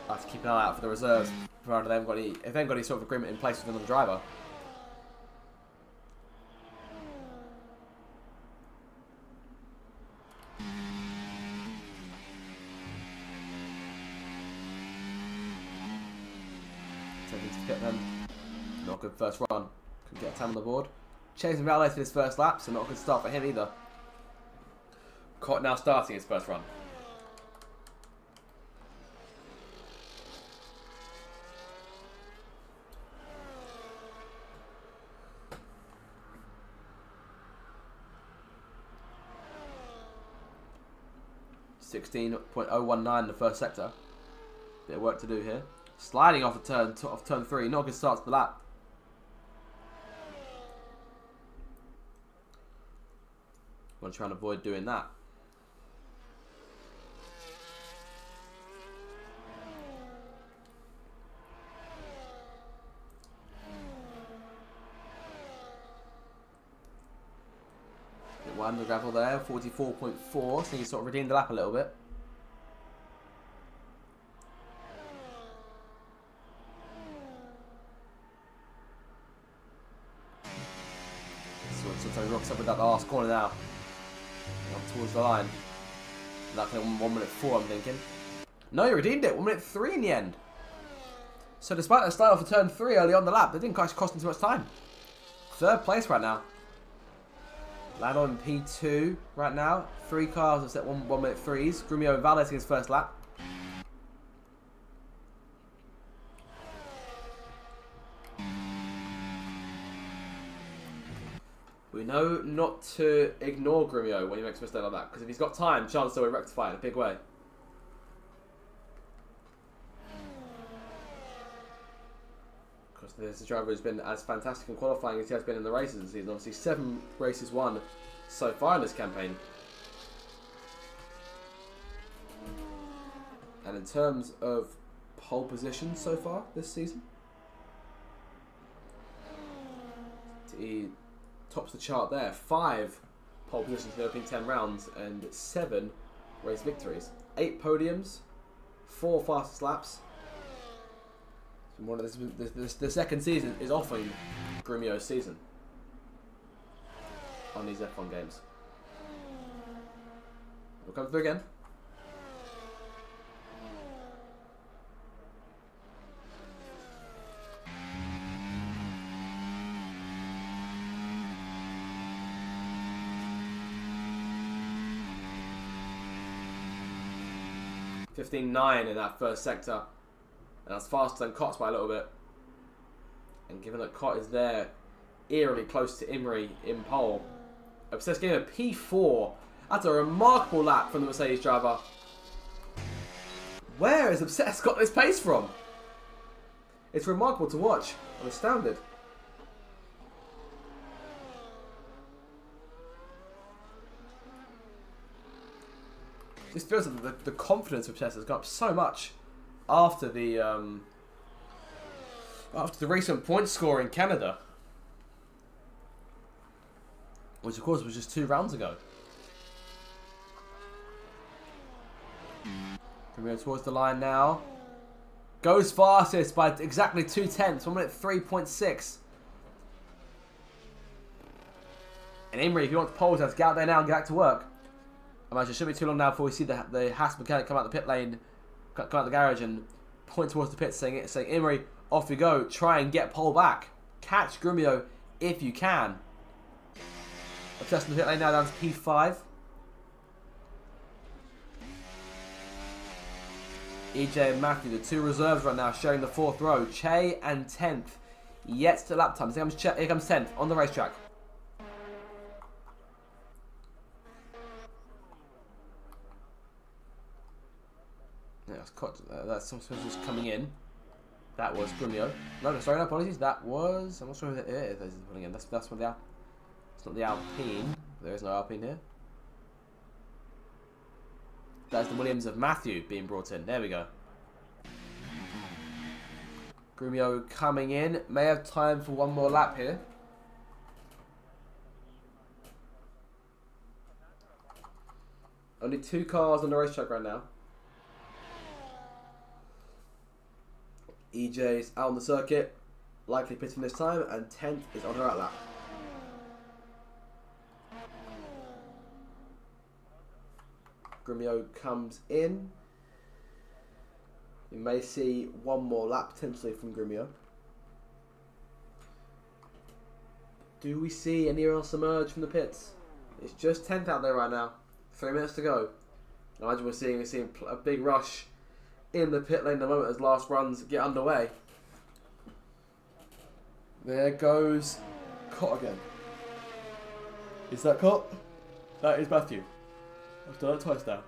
I have to keep an eye out for the reserves, provided they haven't got any, if they haven't got any sort of agreement in place with another driver. Taking to pit then. Not a good first run. Couldn't get a time on the board. Chasing Valdez for his first lap, so not a good start for him either. Cott now starting his first run. .019 in the first sector. Bit of work to do here. Sliding off turn 3. Not a good start to the lap. Want to try and avoid doing that. Bit wide on the gravel there, 44.4, so you sort of redeemed the lap a little bit. So he rocks up with that last corner now. Up towards the line. That kind of 1 minute 4, I'm thinking. No, he redeemed it. 1 minute 3 in the end. So despite the start off for turn 3 early on the lap, it didn't actually cost him too much time. Third place right now. Lando in P2 right now. 3 cars have set 1 minute 3s. Grumio and Valdez his first lap. We know not to ignore Grumio when he makes a mistake like that, because if he's got time, chances will rectify it in a big way. Because this driver has been as fantastic in qualifying as he has been in the races this season. Obviously 7 races won so far in this campaign. And in terms of pole position so far this season, he tops the chart there. 5 pole positions in the opening 10 rounds and 7 race victories. 8 podiums, 4 fastest laps. The second season is often Grumio's season on these F1 games. We'll come through again. .15.9 in that first sector, and that's faster than Cott's by a little bit. And given that Cott is there, eerily close to Imrie in pole, Obsessed gave a P4. That's a remarkable lap from the Mercedes driver. Where has Obsessed got this pace from? It's remarkable to watch. I'm astounded. This feels like the confidence of Obsessed has gone up so much after the recent point score in Canada, which of course was just 2 rounds ago. Coming towards the line now. Goes fastest by exactly 2/10, 1 minute 3.6. And Imrie, if you want to pole test, get out there now and get back to work. I imagine it shouldn't be too long now before we see the Haas mechanic come out the pit lane, come out the garage and point towards the pit saying, Imrie, off you go, try and get pole back. Catch Grumio if you can. Obsessed in the pit lane now down to P5. EJ and Matthew, the 2 reserves right now, sharing the 4th row. Che and 10th, yet to lap times. Here comes 10th on the racetrack. That's someone just coming in. That was Grumio. No, sorry, no apologies. That was... I'm not sure who it is putting in. That's what the... It's not the Alpine. There is no Alpine here. That's the Williams of Matthew being brought in. There we go. Grumio coming in. May have time for one more lap here. Only 2 cars on the racetrack right now. EJ's out on the circuit, likely pitting this time, and 10th is on her outlap. Grumio comes in. You may see one more lap potentially from Grumio. Do we see anyone else emerge from the pits? It's just 10th out there right now. 3 minutes to go. I imagine we're seeing a big rush in the pit lane the moment as last runs get underway. There goes Cott again. Is that Cott? That is Matthew. I've done it twice now.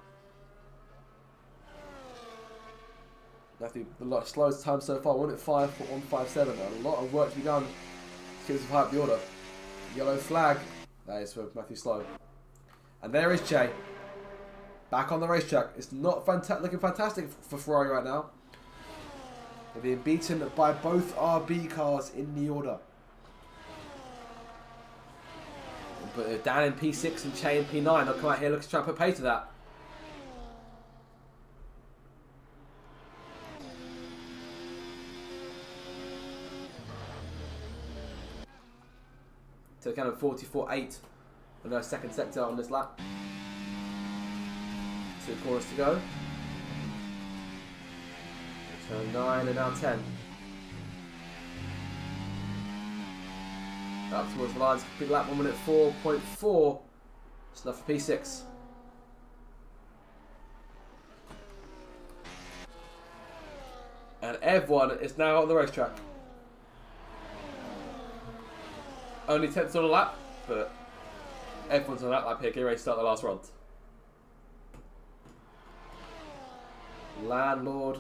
Matthew, the slowest time so far, 1:05.157. A lot of work to be done to keep us high up the order. Yellow flag. That is for Matthew Slow. And there is Jay. Back on the racetrack. It's not looking fantastic for Ferrari right now. They're being beaten by both RB cars in the order. But Dan in P6 and Che in P9. They'll come out here looking to try and put pay to that. So kind of 44.8 on their second sector on this lap. 2 corners to go. Turn 9 and now 10. Up towards the lines. Big lap 1:04.4. It's enough for P6. And everyone is now on the racetrack. Only 10th on a lap, but everyone's on that lap here. Get ready to start the last run. Landlord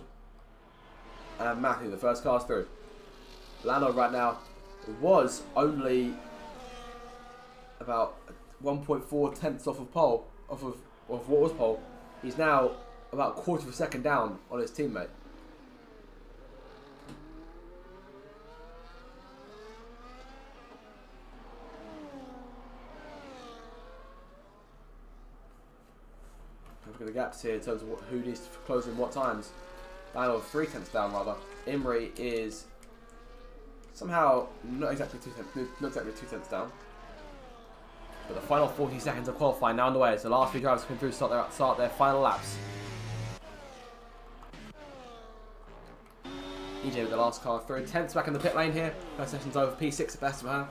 and Matthew, the first cars through. Landlord right now was only about 1.4 tenths off of pole, off of what was pole. He's now about a quarter of a second down on his teammate. Look at the gaps here in terms of who needs to close in what times. Landlord 3 tenths down rather. Imri is somehow not exactly 2 tenths down. But the final 40 seconds of qualifying now underway. So the last 3 drivers come through to start their final laps. EJ with the last car through. 10th back in the pit lane here. First session's over. P6 at best of her.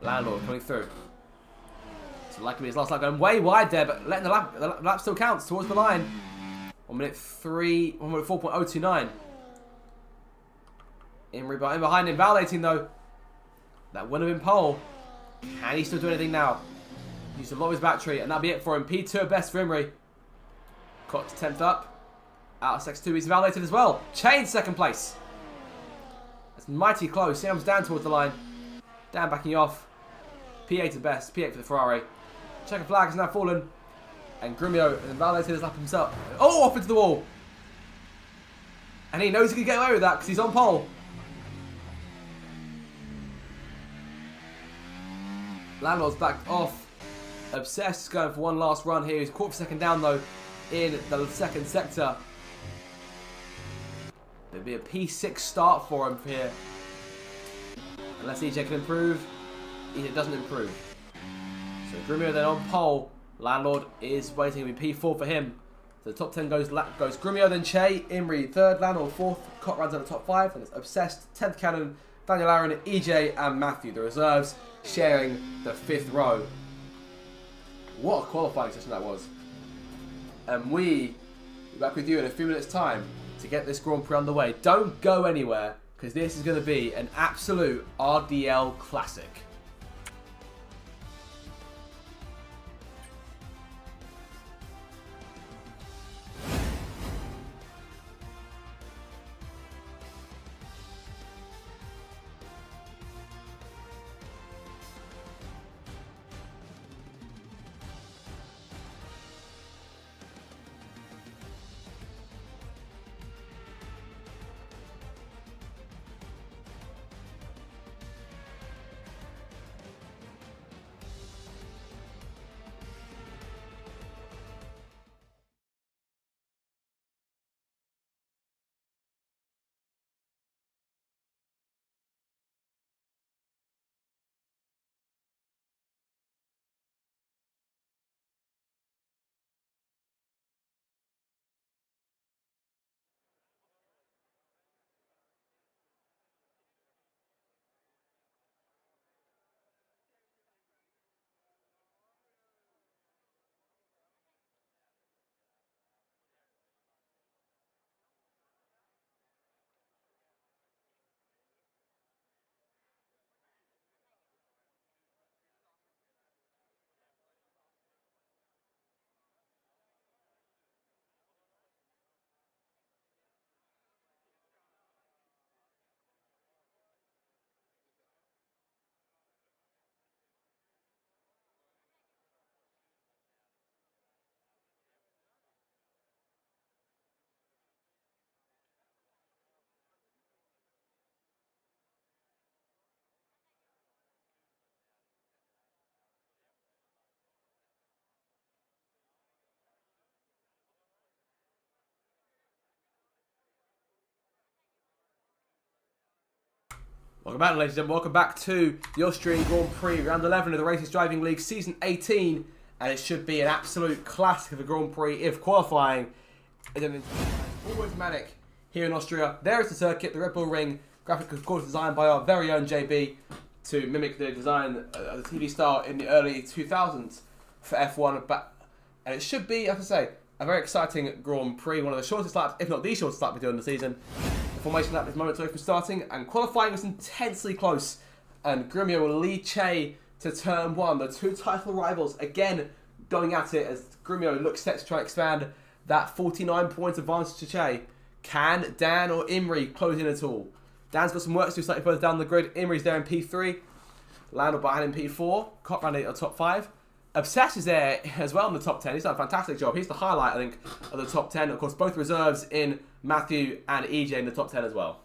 Landlord coming through. So likely his last lap going way wide there, but letting the lap still counts towards the line. 1:04.029. Imri behind him, validating though. That would have been pole. Can he still do anything now? Used a lot of his battery, and that'll be it for him. P2 at best for Imri. Caught to 10th up. Out of Sex 2, he's validated as well. Chained second place. That's mighty close. Sam's down towards the line. Dan backing off. P8 at best. P8 for the Ferrari. Checker flag has now fallen. And Grumio has validated his lap himself. Oh, off into the wall. And he knows he can get away with that because he's on pole. Landlord's backed off. Obsessed is going for one last run here. He's quarter second down though in the second sector. There'll be a P6 start for him here. Unless EJ can improve. EJ doesn't improve. So Grumio then on pole. Landlord is waiting to be P4 for him. So the top 10 goes Grumio, then Che, Imri 3rd, Landlord 4th, Cott runs out of the top 5, and it's Obsessed, 10th Cannon, Daniel Aaron, EJ and Matthew, the reserves, sharing the 5th row. What a qualifying session that was. And we'll be back with you in a few minutes time to get this Grand Prix underway. Don't go anywhere, because this is going to be an absolute RDL classic. Welcome back, ladies and gentlemen. Welcome back to the Austrian Grand Prix, round 11 of the Races Driving League, season 18. And it should be an absolute classic of a Grand Prix if qualifying is always manic here in Austria. There is the circuit, the Red Bull Ring, graphic of course designed by our very own JB to mimic the design of the TV style in the early 2000s for F1. And it should be, as I say, a very exciting Grand Prix, one of the shortest laps, if not the shortest lap we're doing the season. The formation lap is momentarily from starting, and qualifying was intensely close. And Grumio will lead Che to turn 1. The two title rivals again going at it as Grumio looks set to try and expand that 49 points advantage to Che. Can Dan or Imri close in at all? Dan's got some work to do slightly further down the grid. Imri's there in P3. Lando behind in P4. Cop round 8 at top 5. Obsess is there as well in the top 10. He's done a fantastic job. He's the highlight, I think, of the top 10. Of course, both reserves in Matthew and EJ in the top 10 as well.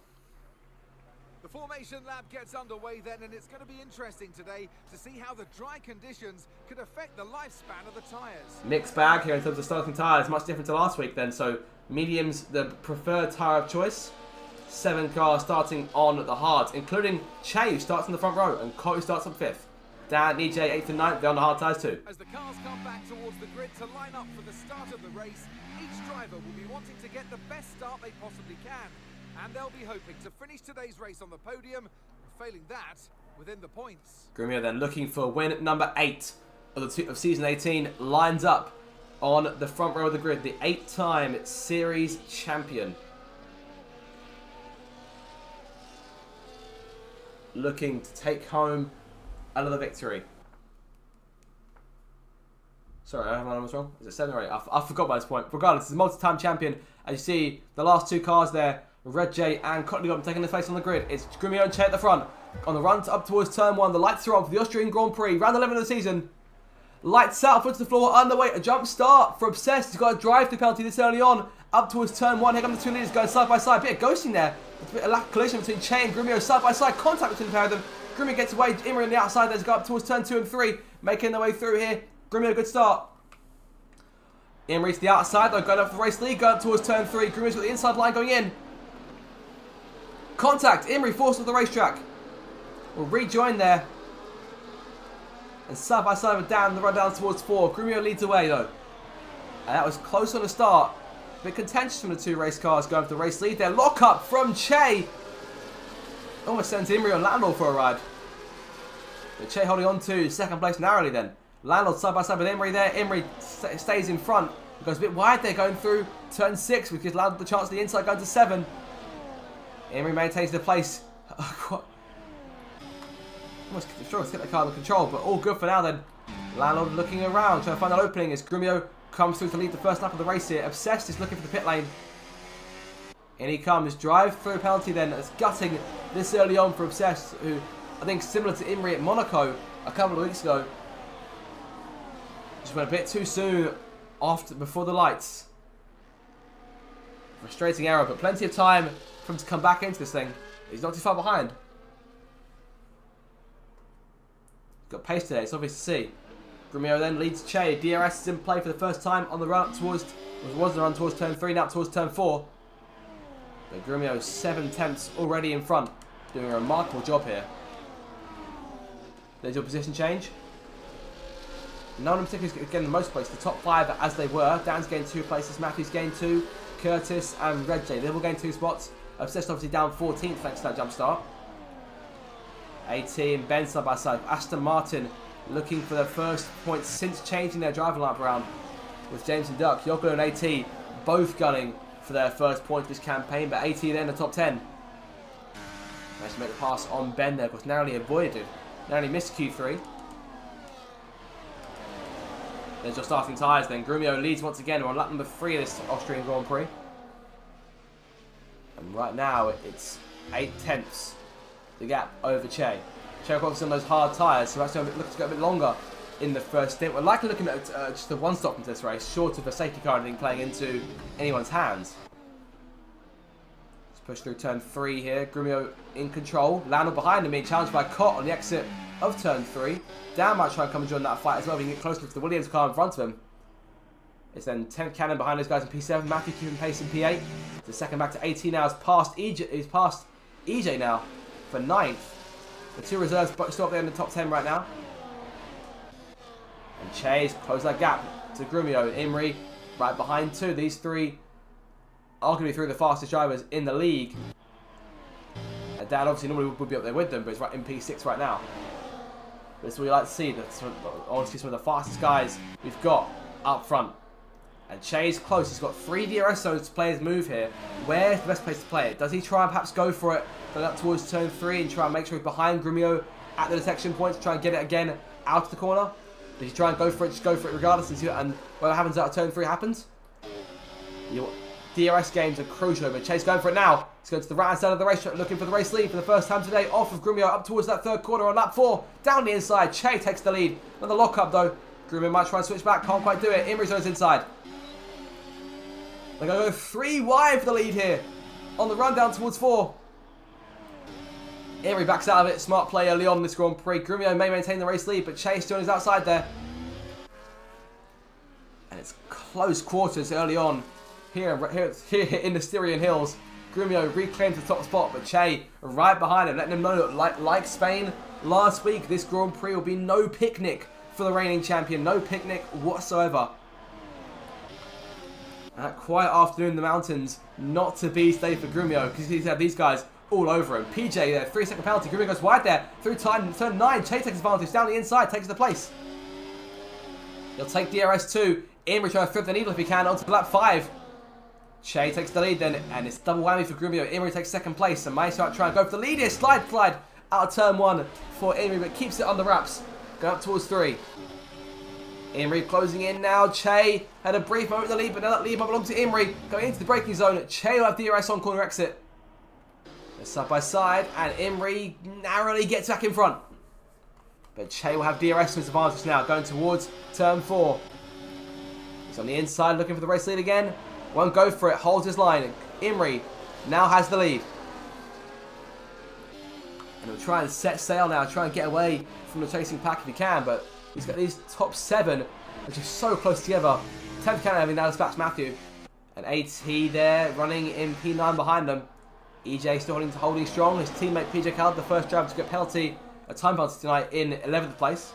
The formation lap gets underway then, and it's going to be interesting today to see how the dry conditions could affect the lifespan of the tyres. Mixed bag here in terms of starting tyres. Much different to last week then. So medium's the preferred tyre of choice. 7 cars starting on the hards, including Che, who starts in the front row, and Cole, who starts on 5th. Dan, EJ, 8th and 9th, they're on the hard tyres too. As the cars come back towards the grid to line up for the start of the race, each driver will be wanting to get the best start they possibly can. And they'll be hoping to finish today's race on the podium, and failing that, within the points. Grumio then looking for win number 8 of season 18, lines up on the front row of the grid, the 8-time series champion. Looking to take home another victory. Sorry, I have my numbers wrong. Is it 7 or 8? I forgot by this point. Regardless, it's a multi-time champion. As you see, the last 2 cars there, Red J and Kotley taking their place on the grid. It's Grumio and Che at the front. On the run up towards turn 1, the lights are on for the Austrian Grand Prix, round 11 of the season. Lights out, foot to the floor, underway, a jump start for Obsessed. He's got a drive through penalty this early on. Up towards turn 1, here come the 2 leaders going side by side. Bit of ghosting there. A bit of lack of collision between Che and Grumio, side by side, contact between the pair of them. Grumio gets away, Imri on the outside, there's go up towards turn 2 and 3, making their way through here. Grumio, good start. Imri to the outside, though, going up for the race lead, going up towards turn 3. Grumio's got the inside line going in. Contact, Imri forced off the racetrack. Will rejoin there. And side by side with Dan, the run down towards 4. Grumio leads away, though. And that was close on the start. A bit contentious from the 2 race cars going for the race lead. Their lock up from Che. Almost sends Imri on Landau for a ride. But Che holding on to second place narrowly then. Landau side by side with Imri there. Imri stays in front. It goes a bit wide there going through turn 6, which gives Landau the chance of the inside going to 7. Imri maintains the place. Almost sure to get the car under control, but all good for now then. Landau looking around, trying to find an opening as Grumio comes through to lead the first lap of the race here. Obsessed is looking for the pit lane. In he comes, drive through penalty then. That's gutting this early on for Obsessed, who I think similar to Imri at Monaco a couple of weeks ago. Just went a bit too soon before the lights. Frustrating error, but plenty of time for him to come back into this thing. He's not too far behind. Got pace today, it's obvious to see. Grumio then leads Che. DRS is in play for the first time on the run towards, was the run towards turn 3, now towards turn 4. But Grumio 7 tenths already in front, doing a remarkable job here. There's your position change. No one in particular is getting the most places. The top 5 as they were. Dan's gained 2 places, Matthew's gained 2, Curtis and Red J. They will gain 2 spots. Obsessed obviously down 14th thanks to that jump start. 18, Ben side by side. Aston Martin looking for their first points since changing their driver lineup around with James and Duck. Yoko and AT both gunning for their first point of this campaign, but AT then in the top 10. Managed to make the pass on Ben there, of course, narrowly avoided. Narrowly missed Q3. There's your starting tyres then. Grumio leads once again. We're on lap number 3 of this Austrian Grand Prix. And right now it's 8 tenths the gap over Che. Che obviously on those hard tyres, so that's going to look to go a bit longer in the first stint. We're likely looking at just a one stop into this race, short of a safety car anything playing into anyone's hands. Let's push through turn 3 here. Grumio in control. Landau behind him, being challenged by Cott on the exit of turn 3. Dan might try and come and join that fight as well. If he can get closer to the Williams car in front of him. It's then 10th Cannon behind those guys in P7. Matthew keeping pace in P8. The second back to 18 now. He's passed EJ now for 9th. The two reserves still up there in the top 10 right now. And Chase close that gap to Grumio and Imri right behind two. These three are going to be three of the fastest drivers in the league. And Dan obviously normally would be up there with them, but it's right in P6 right now. But it's what we like to see. That's honestly some of the fastest guys we've got up front. And Che's close. He's got 3 DRS zones to play his move here. Where's the best place to play it? Does he try and perhaps go for it, go up towards turn 3 and try and make sure he's behind Grumio at the detection point to try and get it again out of the corner? Does he try and go for it, just go for it regardless and see what, and whatever happens out of turn 3 happens? DRS games are crucial, but Chase going for it now. He's going to the right hand side of the racetrack looking for the race lead for the first time today. Off of Grumio up towards that third corner on lap 4. Down the inside. Che takes the lead. Another lock up though. Grumio might try and switch back. Can't quite do it. Imri's on his inside. They're going to go 3 wide for the lead here. On the run down towards 4. Imri backs out of it. Smart play early on in this Grand Prix. Grumio may maintain the race lead, but Chase still is outside there. And it's close quarters early on. Here in the Styrian Hills. Grumio reclaims the top spot, but Che right behind him, letting him know that like Spain last week, this Grand Prix will be no picnic for the reigning champion. No picnic whatsoever. That quiet afternoon in the mountains, not to be today for Grumio, because he's had these guys all over him. PJ there, 3-second penalty. Grumio goes wide there, through time, turn 9. Che takes advantage, down the inside, takes the place. He'll take DRS2. Imri trying to thread the needle if he can onto lap 5. Che takes the lead then, and it's double whammy for Grumio. Imri takes second place, and might try and go for the lead here. Slide out of turn 1 for Imri, but keeps it on the wraps. Going up towards 3. Imri closing in now. Che had a brief moment in the lead, but now that lead belongs to Imri. Going into the braking zone. Che will have DRS on corner exit. They're side by side, and Imri narrowly gets back in front. But Che will have DRS to his advantage now, going towards turn 4. He's on the inside looking for the race lead again. Won't go for it, holds his line. Imri now has the lead. And he'll try and set sail now, try and get away from the chasing pack if he can, but he's got these top 7, which are so close together. 10th Cannon having now dispatched Matthew. And AT there, running in P9 behind them. EJ still holding strong. His teammate PJ Callum, the first driver to get a time penalty tonight, in 11th place.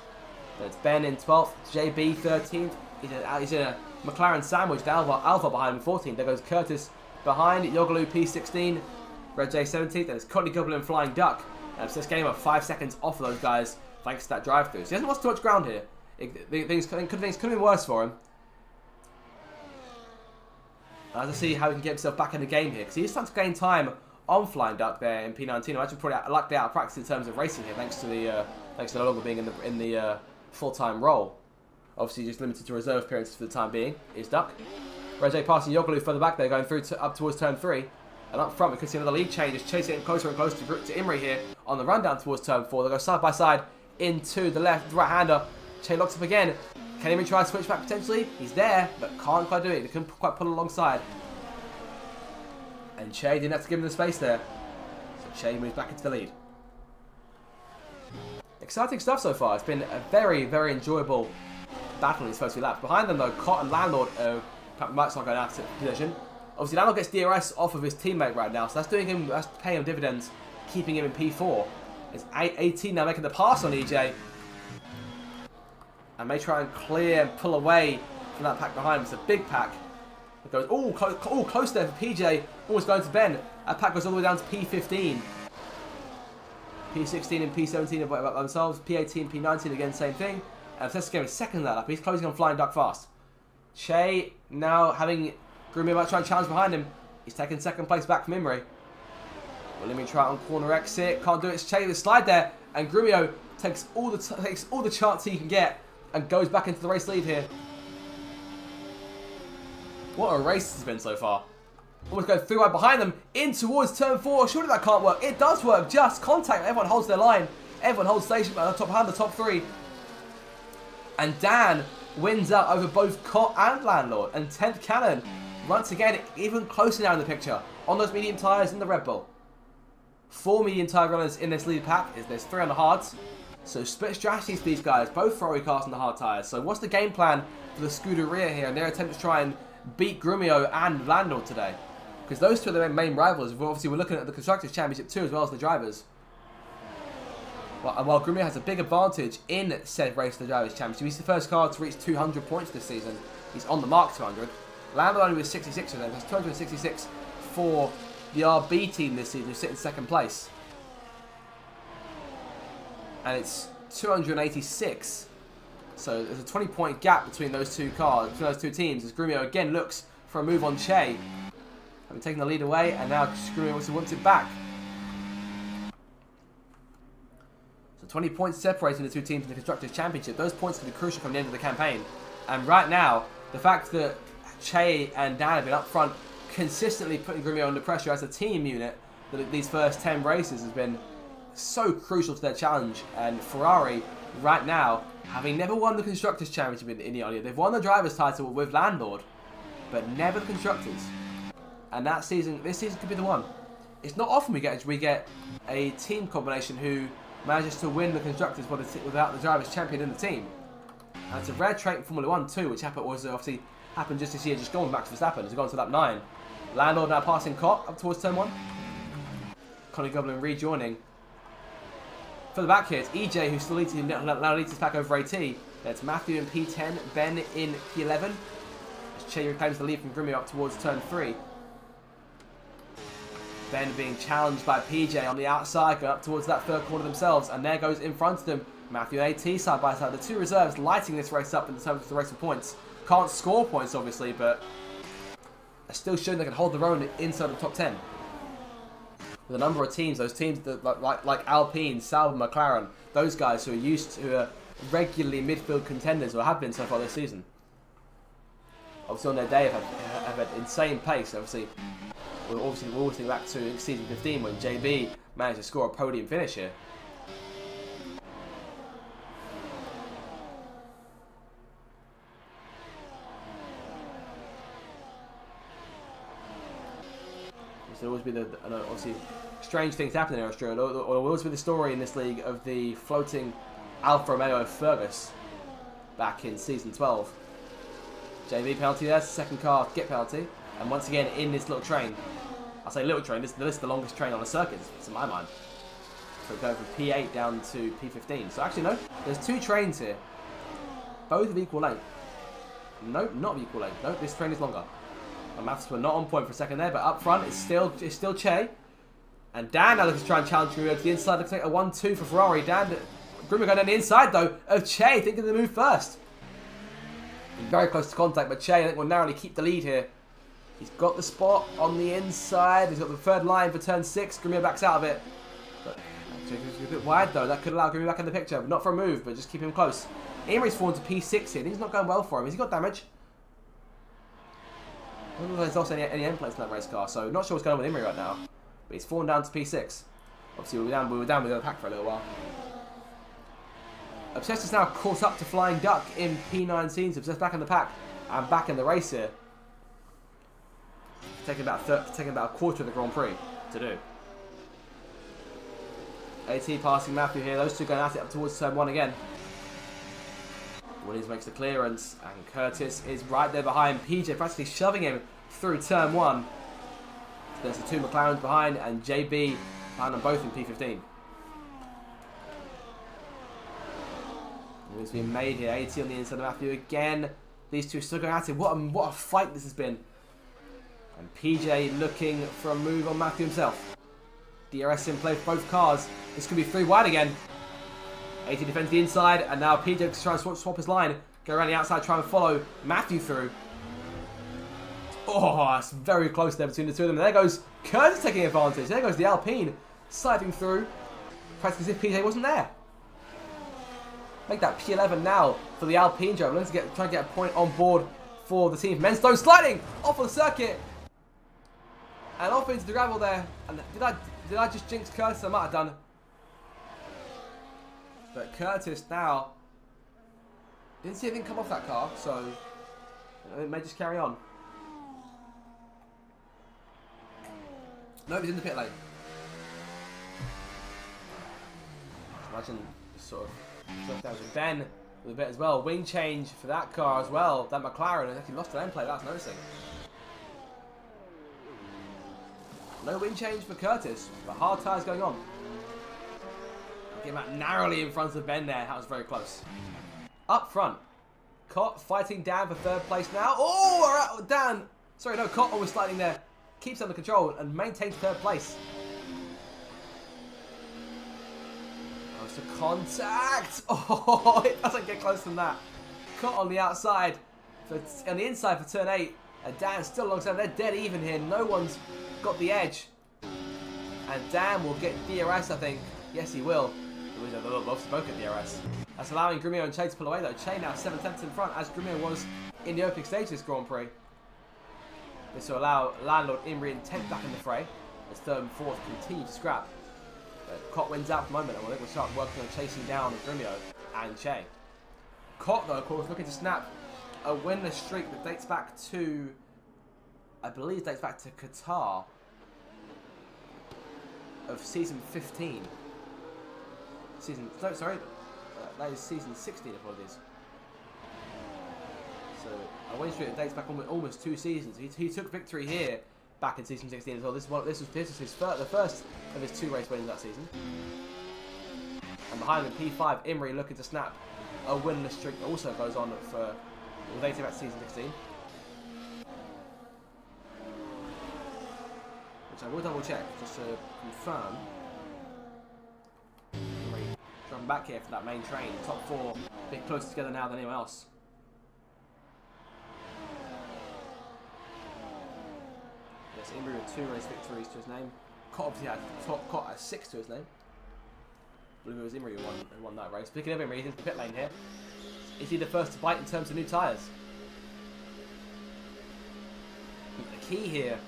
Then it's Ben in 12th, JB 13th. He's in a McLaren sandwich, Alpha behind him 14th. There goes Curtis behind, Yogaloo P16, Red J 17th, and it's Cotney Goblin Flying Duck. And it's this game of 5 seconds off of those guys thanks to that drive through. So he hasn't lost too much ground here. Things could have been worse for him. I have to see how he can get himself back in the game here, because he's starting to gain time on Flying Duck there in P19. I imagine probably likely out of practice in terms of racing here, thanks to no longer being in the full-time role. Obviously, just limited to reserve appearances for the time being, is Duck. Rejay passing Yogaloo further back there, going through up towards turn 3. And up front, we could see another lead change as Chase getting closer and closer to Imri here on the run down towards turn 4. They'll go side by side into the right-hander. Che locks up again. Can Imri try to switch back potentially? He's there, but can't quite do it. He couldn't quite pull alongside. And Che didn't have to give him the space there. So Che moves back into the lead. Exciting stuff so far. It's been a very, very enjoyable battle in these first few laps. Behind them though, Cott and Landlord might start going out of position. Obviously Landlord gets DRS off of his teammate right now, so that's paying him dividends, keeping him in P4. It's 18 now making the pass on EJ. And may try and clear and pull away from that pack behind him. It's a big pack. It goes all close there for PJ, almost going to Ben. That pack goes all the way down to P15. P16 and P17 about themselves. P18, P19 again, same thing. And Tessa game is second that lap. He's closing on Flying Duck fast. Che now having Grumio might try and challenge behind him. He's taking second place back from Imri. Well, let me try it on corner exit. Can't do it. It's Che with a slide there. And Grumio takes all the chance he can get and goes back into the race lead here. What a race this has been so far. Almost going through right behind them, in towards turn 4. Surely that can't work. It does work. Just contact. Everyone holds their line. Everyone holds station behind the top 3. And Dan wins out over both Cot and Landlord. And 10th Cannon, once again, even closer now in the picture, on those medium tyres in the Red Bull. 4 medium tyre runners in this lead pack. There's 3 on the hards. So split strategies for these guys, both Ferrari cars on the hard tyres. So what's the game plan for the Scuderia here and their attempt to try and beat Grumio and Landlord today? Because those two are the main rivals. Obviously, we're looking at the Constructors' Championship too, as well as the drivers. While Grimio has a big advantage in said race of the Drivers' Championship, he's the first car to reach 200 points this season. He's on the mark 200. Lando only with 66 of them. There's 266 for the RB team this season, who sit in second place. And it's 286. So there's a 20-point gap between those two cars, between those two teams, as Grumio again looks for a move on Che. Having taken the lead away, and now Grumio wants it back. So 20 points separating the two teams in the Constructors' Championship. Those points can be crucial from the end of the campaign. And right now, the fact that Che and Dan have been up front, consistently putting Grumio under pressure as a team unit, that these first 10 races has been so crucial to their challenge. And Ferrari, right now, having never won the Constructors' Championship in Italia, they've won the Drivers' title with Landlord, but never the Constructors. And that season, this season could be the one. It's not often we get a team combination who manages to win the Constructors without the Drivers' Champion in the team. And it's a rare trait in Formula 1 too, which obviously happened just this year, just gone Max Verstappen. It's gone to lap 9. Landlord now passing Cot up towards turn 1. Connie Goblin rejoining. For the back here, it's EJ who still leads his pack over AT. It's Matthew in P10, Ben in P11. As Che reclaims the lead from Grimmy up towards turn 3. Ben being challenged by PJ on the outside, going up towards that third corner themselves, and there goes in front of them Matthew and AT side by side. The two reserves lighting this race up in terms of the race for points. Can't score points, obviously, but are still showing they can hold their own inside the top 10. With a number of teams, those teams that like Alpine, Sauber, McLaren, those guys who are regularly midfield contenders, or have been so far this season. Obviously on their day have had insane pace. Obviously we'll always think back to season 15 when JB managed to score a podium finish here. There'll always be obviously strange things happening in Austria. There will always be the story in this league of the floating Alfa Romeo Fergus back in season 12. JV penalty there, second car get penalty, and once again in this little train. I say little train, this is the longest train on the circuit, to my mind. So go from P8 down to P15. So actually no, there's two trains here, both of equal length. Nope, not of equal length. Nope, this train is longer. My maths were not on point for a second there, but up front it's still Che. And Dan now looks to try and challenge Grimio to the inside. Looks like a 1-2 for Ferrari. Grimio going down the inside though of Che, thinking to move first. Very close to contact, but Che I think will narrowly keep the lead here. He's got the spot on the inside. He's got the third line for turn 6. Grimio backs out of it. But a bit wide though. That could allow Grimio back in the picture, but not for a move, but just keep him close. Emery's fallen to P6 here. He's not going well for him. Has he got damage? I don't know if he's lost any end plates in that race car, so not sure what's going on with Emery right now. But he's fallen down to P6. Obviously, we were down with the other pack for a little while. Obsessed is now caught up to Flying Duck in P19, so Obsessed back in the pack and back in the race here. Taking about a quarter of the Grand Prix to do. AT passing Matthew here. Those two going at it up towards turn 1 again. Williams makes the clearance, and Curtis is right there behind. PJ practically shoving him through turn 1. There's the two McLarens behind, and JB behind them both in P15. Moves being made here. 80 on the inside of Matthew again. These two still going at it. What a fight this has been. And PJ looking for a move on Matthew himself. DRS in play for both cars. This could be 3 wide again. 80 defends the inside, and now PJ is trying to swap his line. Go around the outside, try and follow Matthew through. Oh, it's very close there between the two of them. There goes Curtis taking advantage. There goes the Alpine sliding through. Practically as if PJ wasn't there. Make that P11 now for the Alpine driver. Let's try and get a point on board for the team from Enstone. Sliding off of the circuit. And off into the gravel there. And did I just jinx Curtis? I might have done. But Curtis now didn't see anything come off that car, so it may just carry on. No, he's in the pit lane. Imagine sort of Ben with a bit as well. Wing change for that car as well. That McLaren has actually lost an end plate. That's noticing. No wing change for Curtis, but hard tyres going on. Came out narrowly in front of Ben there. That was very close. Up front. Cott fighting Dan for third place now. Oh, Dan. Sorry, no, Cott always sliding there. Keeps under control and maintains third place. Goes to contact. Oh, it doesn't get closer than that. Cott on the outside, on the inside for turn 8. And Dan still alongside. They're dead even here. No one's got the edge. And Dan will get DRS, I think. Yes, he will. They'll both get DRS. That's allowing Grumio and Che to pull away, though. Che now 7/10 in front, as Grumio was in the opening stage of this Grand Prix. This will allow Landlord, Imri, and 10th back in the fray, as 3rd and 4th continue to scrap. But Cott wins out for the moment, and we'll start working on chasing down Grumio and Che. Cott, though, of course, looking to snap a winless streak that dates back to, I believe, dates back to Qatar of season 15. That is season 16, apologies. So, a win streak that dates back almost 2 seasons. He took victory here back in season 16 as well. This was the first of his 2 race wins that season. And behind him, P5, Imri looking to snap a winless streak that also goes on for dating back to season 16. Which I will double check just to confirm. I'm back here for that main train. Top 4 a bit closer together now than anyone else. Yes, Imri with 2 race victories to his name. Cott obviously had 6 to his name. I believe it was Imri who won that race. Speaking of Imri, he's in the pit lane here. Is he the first to bite in terms of new tyres? The key here,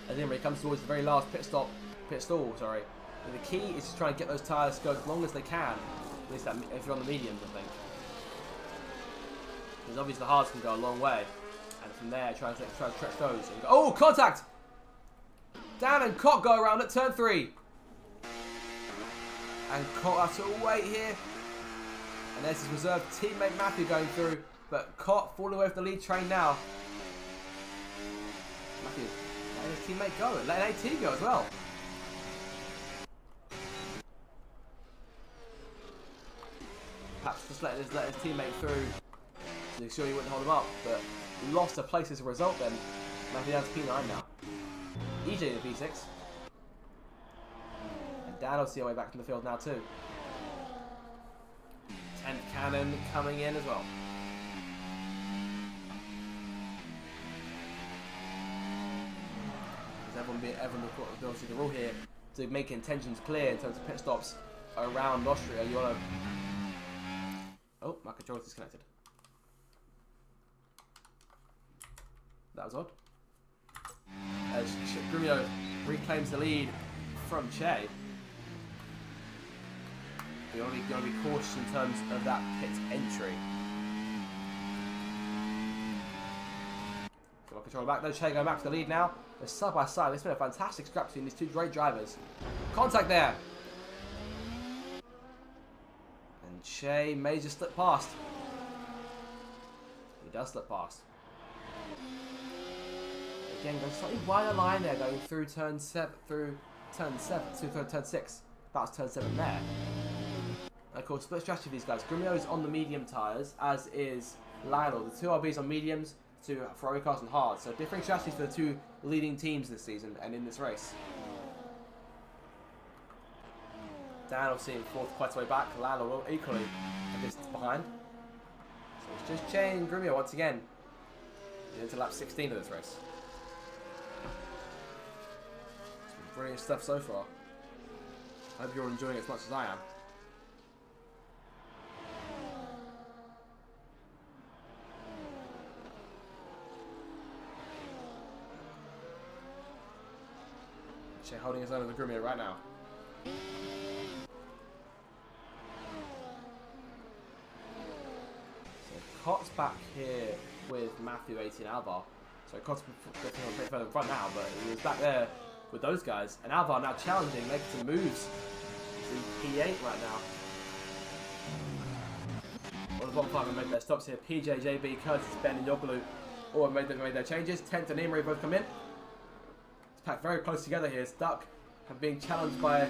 as Imri comes towards the very last pit stall, and the key is to try and get those tyres to go as long as they can. At least that, if you're on the mediums, I think. Because obviously the hards can go a long way. And from there, try to stretch those. And go, oh, contact! Dan and Cott go around at turn 3. And Cott has to wait here. And there's his reserve teammate Matthew going through. But Cott falling away with the lead train now. Matthew, letting his teammate go. Letting AT go as well. Perhaps just let his teammate through to ensure he wouldn't hold him up, but he lost a place as a result then. Matthew down to P9 now. EJ to P6. And Dan will see a way back from the field now too. 10th Cannon coming in as well. Everyone obviously the rule here to make intentions clear in terms of pit stops around Austria. You want to... Oh, my controller's disconnected. That was odd. As Grumio reclaims the lead from Che. You want to be cautious in terms of that pit entry. So my controller back. No, Che going back to the lead now. They're side by side. It's been a fantastic scrap between these 2 great drivers. Contact there. Che may just slip past. He does slip past. Again, goes slightly wider line there, going through turn 6. That's turn 7 there. And of course, split strategy for these guys. Grumio is on the medium tyres, as is Lionel. The 2 RBs on mediums, 2 Ferrari cars on hard. So different strategies for the 2 leading teams this season and in this race. Dan obviously in 4th quite a way back. Lando will equally a distance behind. So it's just Che and Grumio once again. Into lap 16 of this race. Some brilliant stuff so far. I hope you're enjoying it as much as I am. Che holding his own with Grumio right now. Cott's back here with Matthew, 18, Alvar. So Cott's a bit further in front now, but he was back there with those guys. And Alvar now challenging, making some moves to P8 right now. Well, the bottom 5 have made their stops here. PJ, JB, Curtis, Ben, and Yoglu all have made their changes. 10th and Imri both come in. It's packed very close together here. Stuck and being challenged by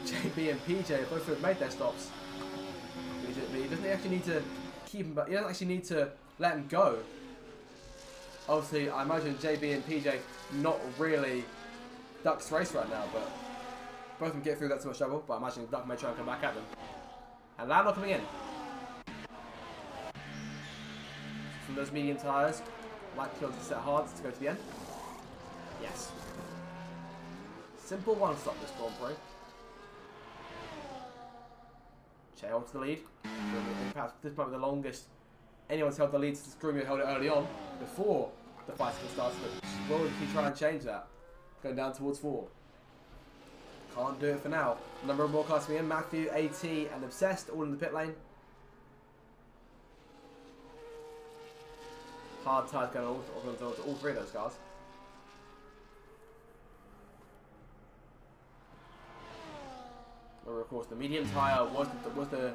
JB and PJ both have made their stops. But he doesn't actually need to keep him, but he doesn't actually need to let him go. Obviously, I imagine JB and PJ not really Duck's race right now, but both of them get through that too much trouble. But I imagine Duck may try and come back at them. And Lando coming in. From those medium tyres, might kill to set hard to go to the end. Yes. Simple one stop this Grand Prix. Che holds the lead. Perhaps this might be the longest anyone's held the lead since Grumio held it early on, before the bicycle starts, but will he try and change that? Going down towards 4. Can't do it for now. Number of more cars coming in. Matthew, AT, and Obsessed, all in the pit lane. Hard tyres going on all 3 of those cars. Of course, the medium tyre was the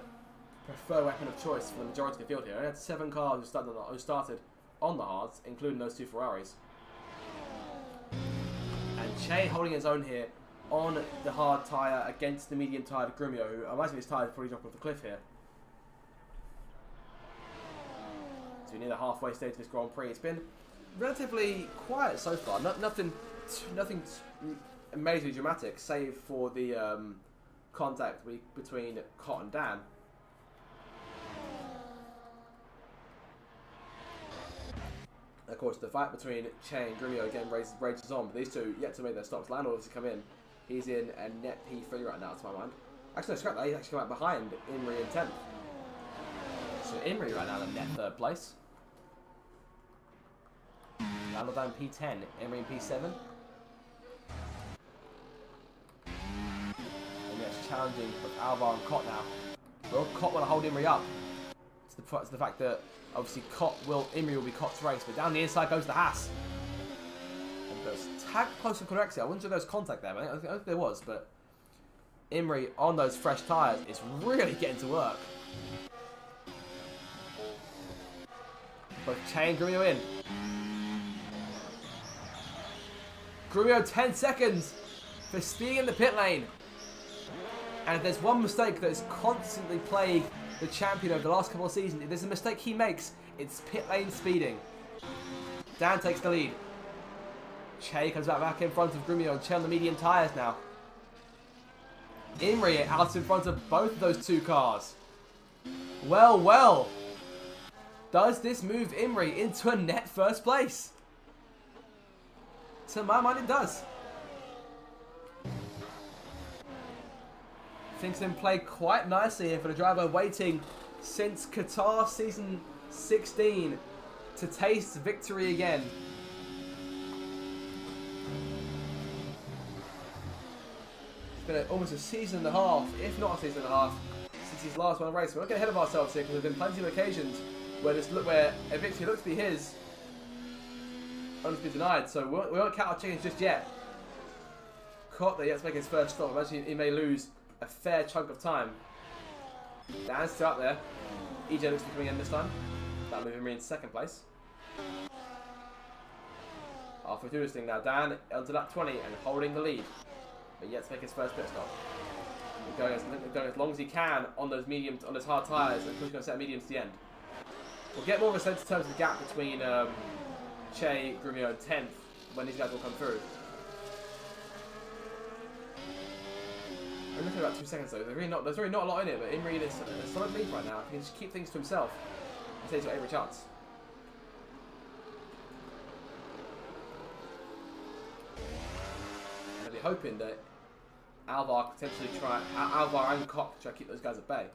preferred weapon of choice for the majority of the field here. I had 7 cars who started on the hards, including those 2 Ferraris. And Che holding his own here on the hard tyre against the medium tyre Grumio, who I imagine his tyre is probably dropping off the cliff here. So we're near the halfway stage of this Grand Prix. It's been relatively quiet so far. Nothing amazingly dramatic, save for the contact between Cott and Dan. Of course, the fight between Che and Grumio again rages on, but these two yet to make their stops. Lando obviously come in. He's in a net P3 right now, to my mind. Actually, no, scrap that. He's actually come out behind Imri in 10th. So Imri right now in net 3rd place. Lando down P10, Imri in P7. And that's challenging with Alvar and Cott now. Will Cott want to hold Imri up? It's the fact that obviously Imri will be Cott's race, but down the inside goes the Haas. And goes tag close to correctly. I wasn't sure there was contact there, I think there was, but Imri on those fresh tyres is really getting to work. Both Che and Grumio in. Grumio 10 seconds for speeding in the pit lane. And if there's one mistake that has constantly plagued the champion over the last couple of seasons, if there's a mistake he makes, it's pit lane speeding. Dan takes the lead. Che comes back in front of Grumio and Che on the medium tyres now. Imri out in front of both of those 2 cars. Well, well. Does this move Imri into a net 1st place? To my mind, it does. Things have been played quite nicely here for the driver, waiting since Qatar season 16 to taste victory again. It's been almost a season and a half, if not a season and a half, since his last one race. We're not getting ahead of ourselves here, because there have been plenty of occasions where a victory looks to be his, only to be denied. So we won't count our chickens just yet. Cott there yet to make his 1st stop. Imagine he may lose a fair chunk of time. Dan's still up there. EJ looks to be coming in this time. That'll move him in 2nd place. Halfway through this thing now. Dan onto lap 20 and holding the lead. But yet to make his 1st pit stop. Going as long as he can on those hard tyres, and pushing on set medium to the end. We'll get more of a sense in terms of the gap between Che, Grumio and 10th when these guys will come through. We're looking at about 2 seconds though. There's really not a lot in it, but Imri is a solid lead right now. He can just keep things to himself. He says he's got every chance. And I'll be hoping that Alvar and Cott try to keep those guys at bay.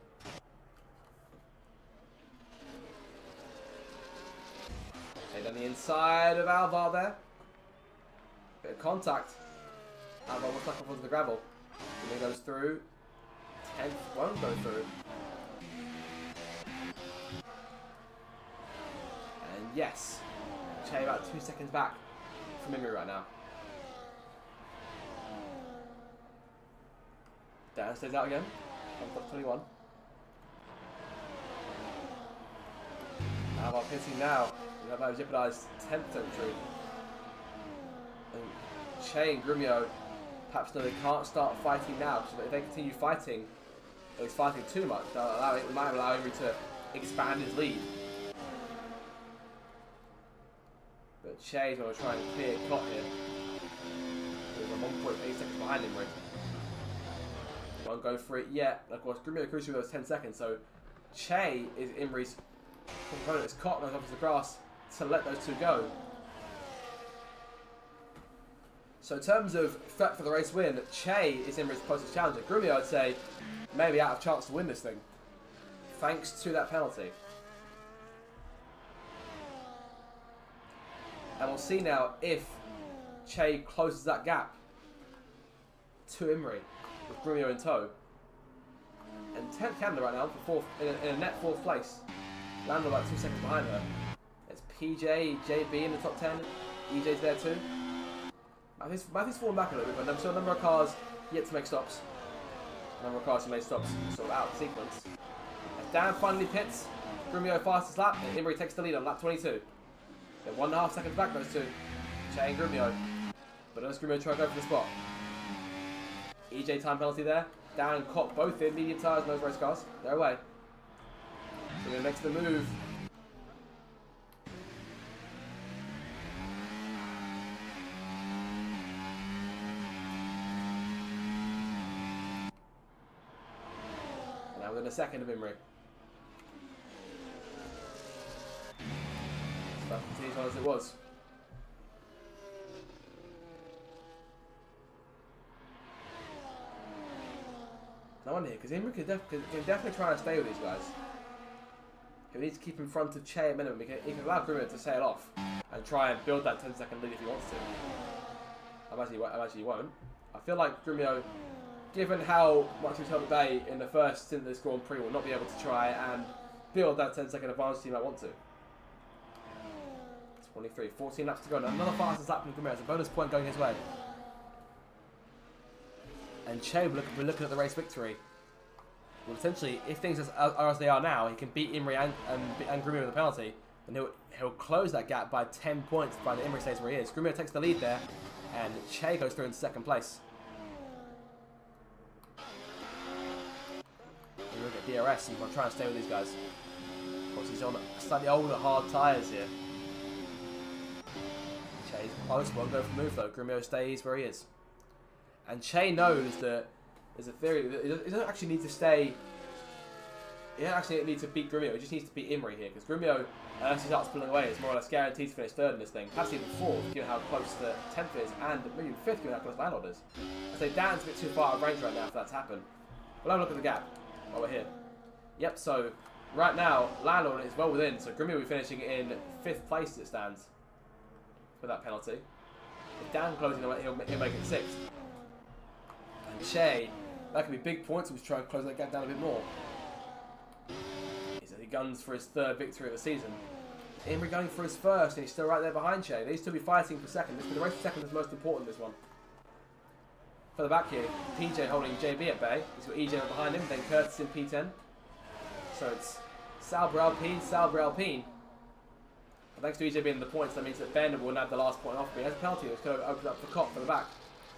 Okay, down the inside of Alvar there. Bit of contact. Alvar will stuck up onto the gravel. And then goes through. 10th won't go through. And yes, Che about 2 seconds back from Imri right now. Dan stays out again. On top 21. Alvar pitting now. We have jeopardised 10th territory. And Che and Grumio Perhaps no, they can't start fighting now, because if they continue fighting, or he's fighting too much, it might allow Imri to expand his lead. But Che's going to try and clear Cot here. We're 1.8 seconds behind Imri. Won't go for it yet. Of course, Grumio crucial with those 10 seconds, so Che is Imri's opponent. It's Cot goes off the grass to let those two go. So in terms of threat for the race win, Che is Imri's closest challenger. Grumio, I'd say, maybe out of chance to win this thing, thanks to that penalty. And we'll see now if Che closes that gap to Imri with Grumio in tow. And 10th Canada right now for in a net 4th place. Lando like 2 seconds behind her. It's PJ, JB in the top 10. EJ's there too. Matthew's fallen back a little bit, but still a number of cars yet to make stops. A number of cars who made stops sort of out of sequence. As Dan finally pits, Grumio fastest lap, and Imri takes the lead on lap 22. They're 1.5 seconds back, those two. Che and Grumio. But does Grumio try to go for the spot? EJ time penalty there. Dan and Cop both in medium tyres, those race cars. They're away. Grumio makes the move. And now within a second of Imri. That continues on as it was. No one here, because Imri can definitely try to stay with these guys. He needs to keep in front of Che at minimum. He can allow Grumio to sail off and try and build that 10-second lead if he wants to. I imagine he won't. I feel like Grumio, given how much he's held today in the first stint of this Grand Prix, will not be able to try and build that 10-second advantage he might want to. 23, 14 laps to go. Another fastest lap from Grumio. It's a bonus point going his way. And Che will be looking at the race victory. Well, essentially, if things are as they are now, he can beat Imri and Grumio with a penalty, and he'll close that gap by 10 points by the Imri stays where he is. Grumio takes the lead there, and Che goes through in second place. We look at DRS, and we'll try and stay with these guys. Of course, he's on slightly older, hard tyres here. Che's close, won't go for the move though. Grumio stays where he is. And Che knows that there's a theory that he doesn't actually need to stay. He doesn't actually need to beat Grumio. He just needs to beat Imri here, because Grumio, unless he starts pulling away, is more or less guaranteed to finish third in this thing. Perhaps even fourth, given how close the 10th is, and maybe 5th, given how close Landlord is. I say Dan's a bit too far out of range right now for that to happen. We'll have a look at the gap while we're here. Yep, so right now, Landlord is well within, so Grumio will be finishing in 5th place as it stands with that penalty. If Dan closing away, he'll make it 6th. And Che, that could be big points if he's trying to close that gap down a bit more. He guns for his 3rd victory of the season. Imri going for his 1st, and he's still right there behind Che. They still be fighting for 2nd. The race for 2nd is most important, this one. For the back here, PJ holding JB at bay. He's got EJ behind him, then Curtis in P10. So it's Sauber Alpine. And thanks to EJ being in the points, that means that Ben will have the last point off. But he has a penalty, which could open up for Cot for the back.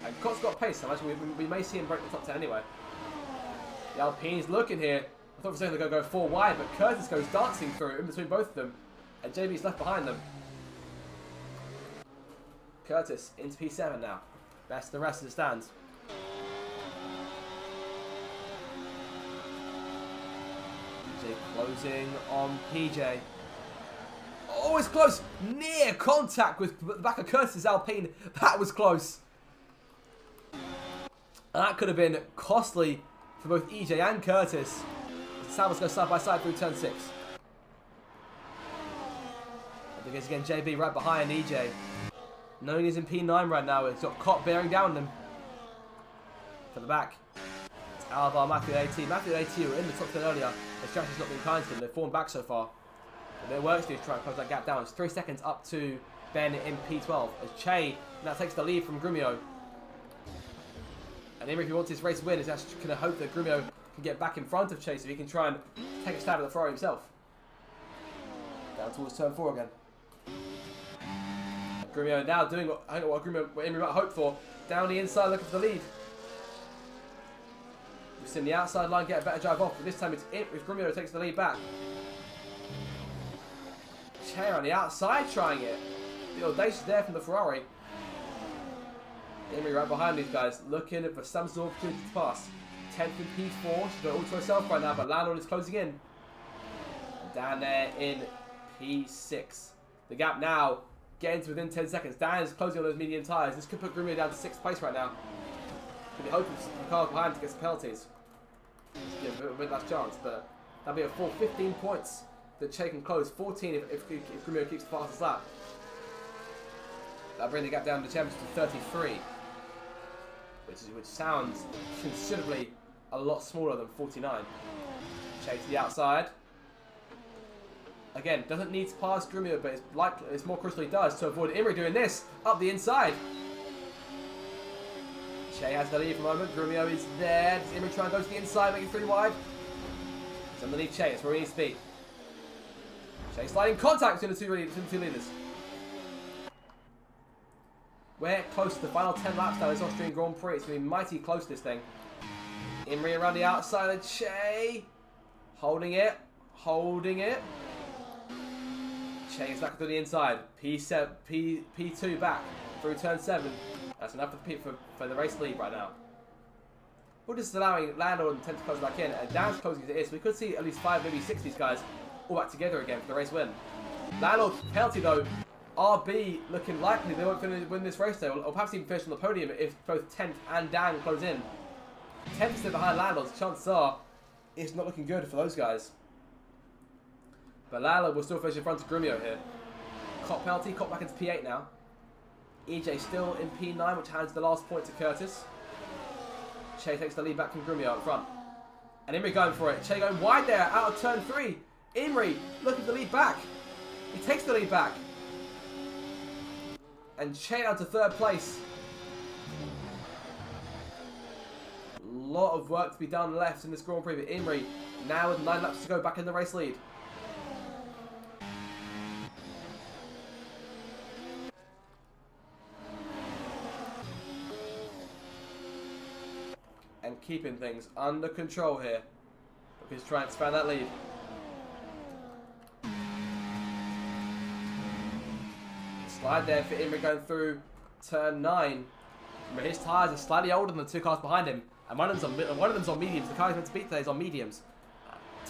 And Cot's got pace, so we may see him break the top 10 anyway. The Alpine's looking here. I thought for a second they're going to go 4 wide, but Curtis goes dancing through in between both of them. And JB's left behind them. Curtis into P7 now. Best of the rest of the stands. PJ closing on PJ. Oh, it's close. Near contact with the back of Curtis' Alpine. That was close. And that could have been costly for both EJ and Curtis. Salvos go side by side through turn 6. And because again, JB right behind EJ. Knowing he's in P9 right now, he's got Cot bearing down them. For the back. It's Alvar, Matthew AT. Matthew AT were in the top 10 earlier. The strategy's not been kind to them. They've fallen back so far. But their work to do is try and close that gap down. It's 3 seconds up to Ben in P12. As Che now takes the lead from Grumio. And Imri, if he wants his race win, is actually going to hope that Grumio can get back in front of Che so he can try and take a stab at the Ferrari himself. Down towards turn 4 again. And Grumio now doing what Imri might hope for. Down the inside looking for the lead. We've seen the outside line get a better drive off, but this time it's Grumio who takes the lead back. Chair on the outside trying it. The audacious there from the Ferrari. Emery right behind these guys, looking for some sort of opportunity to pass. 10th in P4, she's got all to herself right now, but Landon is closing in. Down there in P6. The gap now getting to within 10 seconds. Dan is closing on those medium tyres. This could put Grumio down to 6th place right now. Could be hoping for the car behind to get some penalties. Give a bit last chance, but that'll be a full 15 points that Che can close. 14 if Grumio keeps the fastest lap. That'll bring the gap down to the champions to 33, which sounds considerably a lot smaller than 49. Che to the outside. Again, doesn't need to pass Grumio, but it's more crucial he does to avoid Imri doing this up the inside. Che has the lead for the moment. Grumio is there. Does Imri try and go to the inside, make it 3 wide? It's underneath Che. It's where he needs to be. Che sliding contact between the two leaders. We're close to the final 10 laps now. This Austrian Grand Prix. It's going to be mighty close, this thing. Imri around the outside of Che. Holding it. Holding it. Che is back to the inside. P2 back through turn 7. That's enough for the race lead right now. We're just allowing Landon and 10 to close back in, and Dan's closing it is. So we could see at least 5, maybe 6 of these guys all back together again for the race win. Landon penalty though. RB looking likely they won't finish win this race though, or perhaps even finish on the podium if both 10th and Dan close in. 10th still behind Landon, so chances are it's not looking good for those guys. But Lala will still finish in front of Grumio here. Cop penalty, Cop back into P8 now. EJ still in P9, which hands the last point to Curtis. Che takes the lead back from Grumio up front. And Imri going for it. Che going wide there, out of turn 3. Imri looking for the lead back. He takes the lead back. And Che down to 3rd place. A lot of work to be done left in this Grand Prix, but Imri now with 9 laps to go back in the race lead. And keeping things under control here. He's trying to expand that lead. Slide there for Imri going through turn 9. Remember, his tyres are slightly older than the 2 cars behind him. And one of them's on mediums. The car he's meant to beat today is on mediums.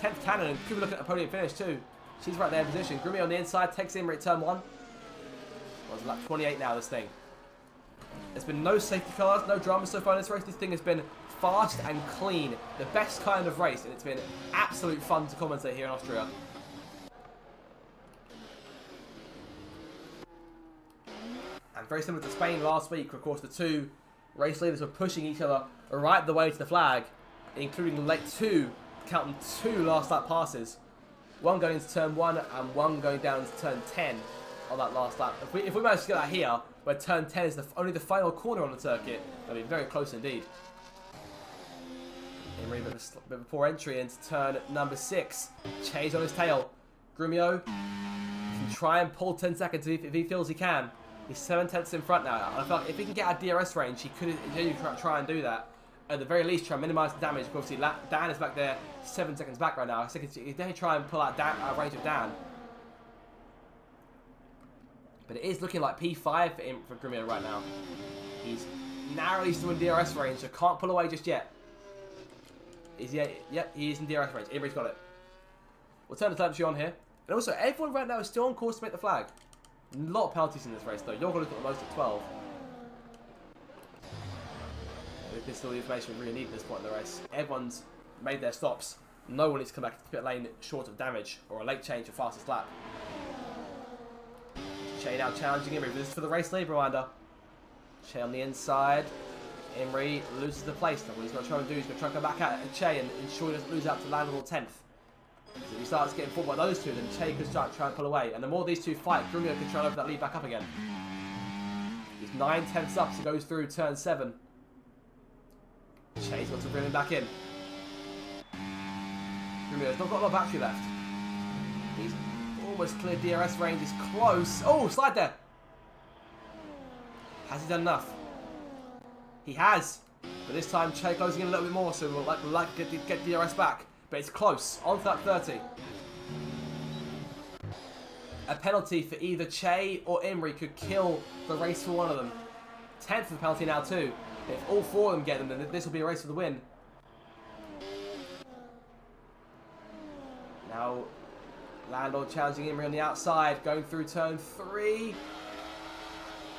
10th Cannon, and people looking at the podium finish too. She's right there in position. Grumio on the inside, takes Imri at turn 1. Well, it's lap 28 now, this thing. There's been no safety cars, no drama so far in this race. This thing has been fast and clean. The best kind of race, and it's been absolute fun to commentate here in Austria. And very similar to Spain last week, of course, the 2 race leaders were pushing each other right the way to the flag, including the late 2, counting 2 last lap passes. One going into turn 1 and one going down into turn 10 on that last lap. If we manage to get that here, where turn 10 is only the final corner on the circuit, that'll be very close indeed. Imri with a poor entry into turn number 6. Che's on his tail. Grumio can try and pull 10 seconds if he feels he can. He's 7/10 in front now. I feel like if he can get out of DRS range, he could try and do that. At the very least, try and minimise the damage. Obviously, Dan is back there, 7 seconds back right now. I think he'd definitely try and pull out range of Dan. But it is looking like P5 for Grumio right now. He's narrowly still in DRS range, so can't pull away just yet. Yep, he is in DRS range. Imri's got it. We'll turn the telemetry on here. And also, everyone right now is still on course to make the flag. A lot of penalties in this race, though. You're going to look at the most at 12. This is all the information we really need at this point in the race. Everyone's made their stops. No one needs to come back to the pit lane short of damage or a late change for fastest lap. Che now challenging Imri. This is for the race lead, reminder. Che on the inside. Imri loses the place. Now what he's going to try and do is going to try and come back at Che and ensure he doesn't lose out to Landon or 10th. So if he starts getting fought by those 2, then Che could start trying to pull away. And the more these 2 fight, Grumio can try and open that lead back up again. He's 9/10 up, so he goes through turn 7. Che's got to bring him back in. Grumio's not got a lot of battery left. He's almost cleared DRS range. He's close. Oh, slide there. Has he done enough? He has. But this time, Che closing in a little bit more, so we'll like to get the DRS back. But it's close. On to that 30. A penalty for either Che or Imrie could kill the race for one of them. 10th for the penalty now too. If all four of them get them, then this will be a race for the win. Now, Landor challenging Imrie on the outside, going through turn 3.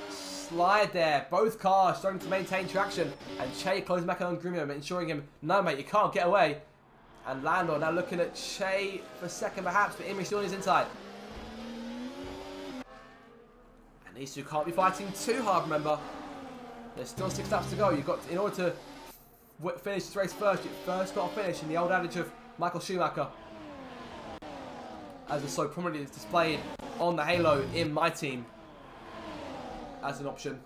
Slide there. Both cars starting to maintain traction. And Che closing back on Grumio, ensuring him, no mate, you can't get away. And Landor now looking at Che for second perhaps, but Imrie still on his inside. And these two can't be fighting too hard, remember. There's still 6 laps to go. You've got, in order to finish this race first, you've first got to finish in the old adage of Michael Schumacher. As is so prominently displayed on the halo in my team as an option.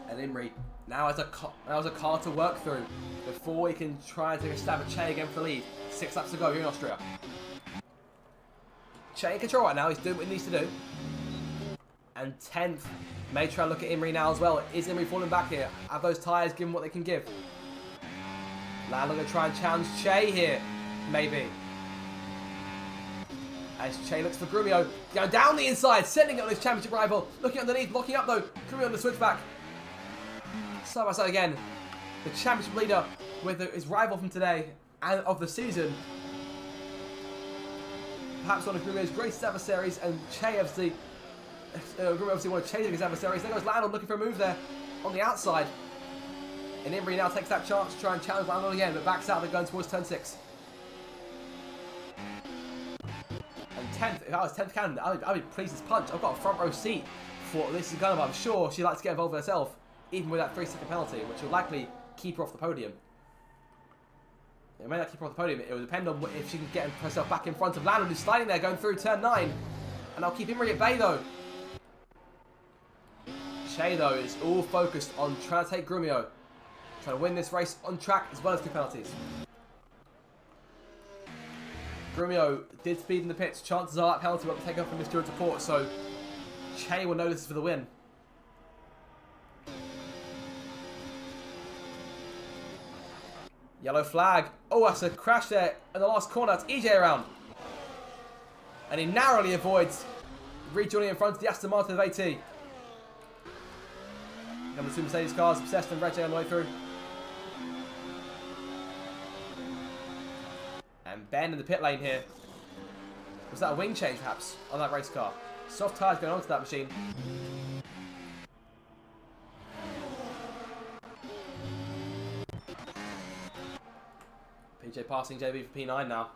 And Imrie now has a car to work through before he can try and take a stab at Che again for the lead. 6 laps to go here in Austria. Che in control right now, he's doing what he needs to do. And 10th, may try and look at Imrie now as well. Is Imrie falling back here? Have those tyres given what they can give? Landor going to try and challenge Che here, maybe. As Che looks for Grumio, going down the inside, sending it on his championship rival. Looking underneath, locking up though. Grumio on the switchback. Side by side again. The championship leader with his rival from today and of the season. Perhaps one of Grumio's greatest adversaries, and Che obviously, Grumio obviously one of Che's adversaries. There goes Landor looking for a move there on the outside. And Imrie now takes that chance to try and challenge Landor again, but backs out. They're going towards turn 6. And 10th, if I was 10th candidate, I'd be pleased as punch. I've got a front row seat for what this is going on. I'm sure she'd like to get involved herself, even with that 3-second penalty, which will likely keep her off the podium. It may not keep her off the podium. It will depend on if she can get herself back in front of Landor, who's sliding there, going through turn 9. And I'll keep Imrie at bay, though. Che, though, is all focused on trying to take Grumio. Trying to win this race on track, as well as 2 penalties. Grumio did speed in the pits. Chances are that penalty will be taken off from Miss Stewart support, so Che will know this is for the win. Yellow flag. Oh, that's a crash there in the last corner. That's EJ around. And he narrowly avoids rejoining in front of the Aston Martin of AT. Number 2 Mercedes cars, Obsessed and Reggie on the way through. And Ben in the pit lane here. Was that a wing change perhaps on that race car? Soft tyres going onto that machine. PJ passing JB for P9 now.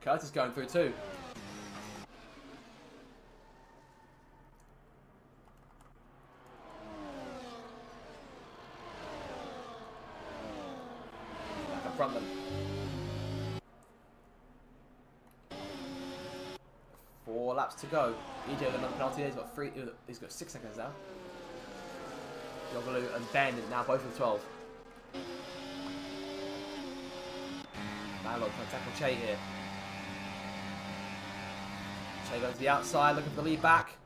Curtis going through too. Back up front then. 4 laps to go. EJ with another penalty. He's got 6 seconds now. Yogalu and Ben now both with 12. Landor trying to tackle Che here. Che goes to the outside, looking for the lead back.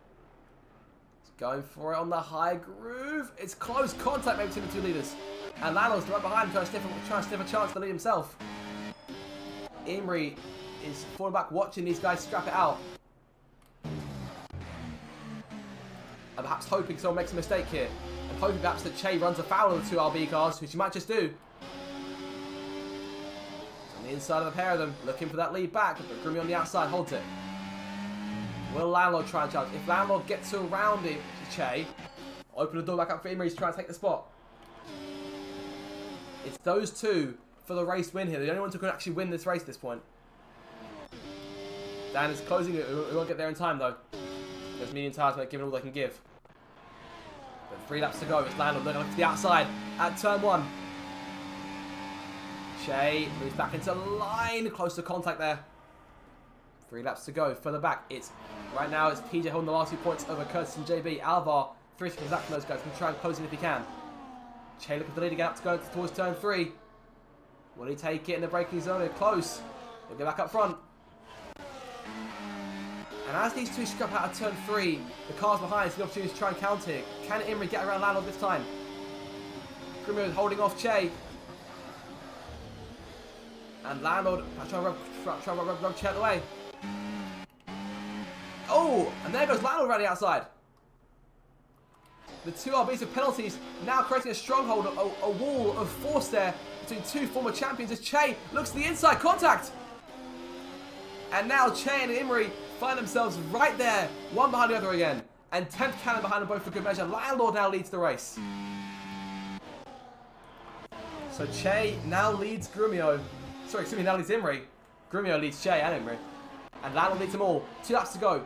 He's going for it on the high groove. It's close contact maybe between the 2 leaders. And Landor's right behind him, trying to sniff a chance to lead himself. Imrie is falling back, watching these guys scrap it out. And perhaps hoping someone makes a mistake here. And hoping perhaps that Che runs afoul of the 2 RB cars, which he might just do. On the inside of the pair of them, looking for that lead back, but Grumio on the outside holds it. Will Landor try and challenge? If Landor gets around it to Che, open the door back up for Imrie to try and take the spot. It's those 2 for the race win here. The only ones who can actually win this race at this point. Dan is closing it. We won't get there in time though. Those medium tyres might give it all they can give. But 3 laps to go. It's Landor looking to the outside at turn 1. Che moves back into line. Close to contact there. 3 laps to go. Further back. Right now it's PJ holding the last 2 points over Curtis and JB. Alvar 3 seconds back from those guys. Can try and close in if he can. Che looking for the lead again up to go towards turn 3. Will he take it in the braking zone? They're close. He'll get back up front. And as these two scrap out of turn 3, the cars behind see the opportunity to try and counter it. Can Imri get around Landlord this time? Grumio is holding off Che. And Landlord trying to rub Che out the way. Oh, and there goes Landlord around the outside. The two RBs with penalties now creating a stronghold, a wall of force there between two former champions as Che looks to the inside, contact! And now Che and Imri find themselves right there, one behind the other again. And 10th cannon behind them both for good measure. Landlord now leads the race. So Che now leads Grumio. Sorry, excuse me, now leads Imri. Grumio leads Che and Imri. And Landlord leads them all. 2 laps to go.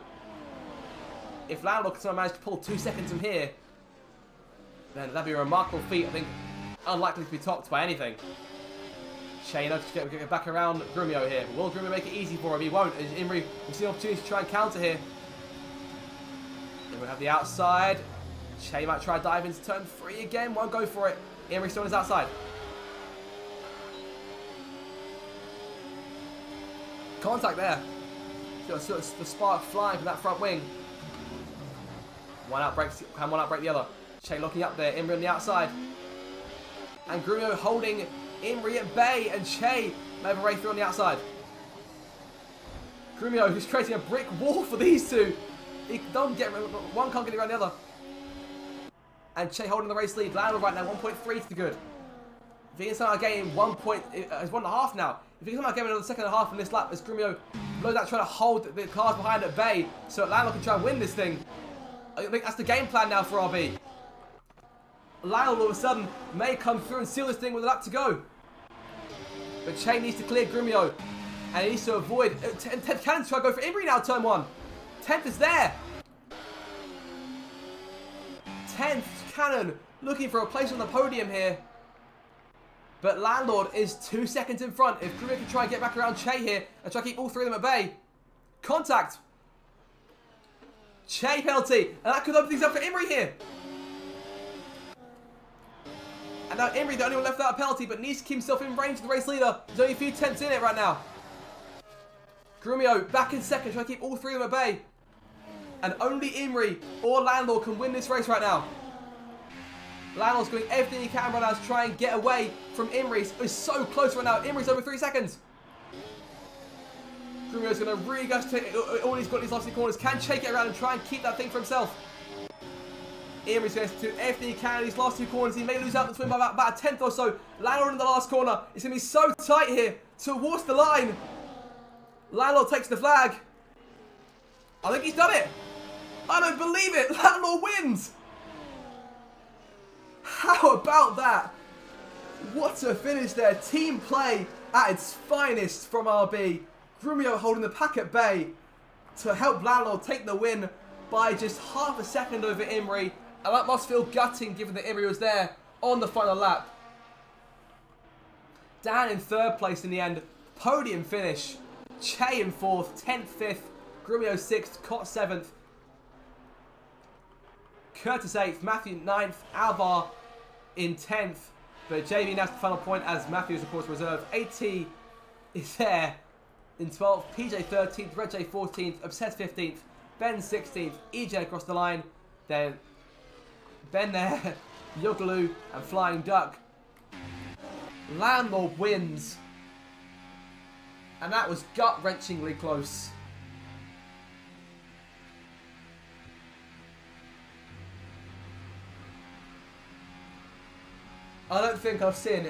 If Landlord can somehow manage to pull 2 seconds from here, then that'd be a remarkable feat. I think unlikely to be topped by anything. Che knows to get back around Grumio here. Will Grumio make it easy for him? He won't. As Imri will see an opportunity to try and counter here. Then we'll have the outside. Che might try to dive into turn 3 again. Won't go for it. Imri still on his outside. Contact there. See the spark flying from that front wing. One out break the other. Che locking up there. Imri on the outside. And Grumio holding Imri at bay, and Che may have a race through on the outside. Grumio, who's creating a brick wall for these two. One can't get around the other. And Che holding the race lead. Landlord right now, 1.3 to the good. If he can somehow gain 1 point, it's 1.5 now. If he can somehow gain another second and a half in this lap as Grumio blows out trying to hold the cars behind at bay so that Landlord can try and win this thing. I think that's the game plan now for RB. Landlord all of a sudden may come through and seal this thing with a lap to go. But Che needs to clear Grumio. And he needs to avoid... 10th Cannon's trying to go for Imri now, turn 1. 10th is there. 10th Cannon looking for a place on the podium here. But Landlord is 2 seconds in front. If Grumio can try and get back around Che here and try to keep all 3 of them at bay. Contact. Che penalty. And that could open things up for Imri here. And now Imri, the only one left without a penalty, but needs to keep himself in range of the race leader. There's only a few tenths in it right now. Grumio back in second, trying to keep all 3 of them at bay. And only Imri or Landlord can win this race right now. Landlord's doing everything he can right now to try and get away from Imri. It's so close right now. Imri's over 3 seconds. Grumio's going to really go to take all he's got in these last 2 corners. Can Che get around and try and keep that thing for himself? Imri's going to do everything he can in these last 2 corners. He may lose out the swim by about a tenth or so. Landlord in the last corner. It's going to be so tight here towards the line. Landlord takes the flag. I think he's done it. I don't believe it. Landlord wins. How about that? What a finish there. Team play at its finest from RB. Grumio holding the pack at bay to help Landlord take the win by just half a second over Imri. And that must feel gutting given that Imri was there on the final lap. Dan in 3rd place in the end. Podium finish. Che in 4th. 10th, 5th. Grumio 6th. Cott 7th. Curtis 8th. Matthew 9th. Alvar in 10th. But JB now to the final point as Matthew is of course reserved. AT is there in 12th. PJ 13th. Red J 14th. Obsessed 15th. Ben 16th. EJ across the line. Then Ben there. Yogaloo and Flying Duck. Landlord wins. And that was gut-wrenchingly close. I don't think I've seen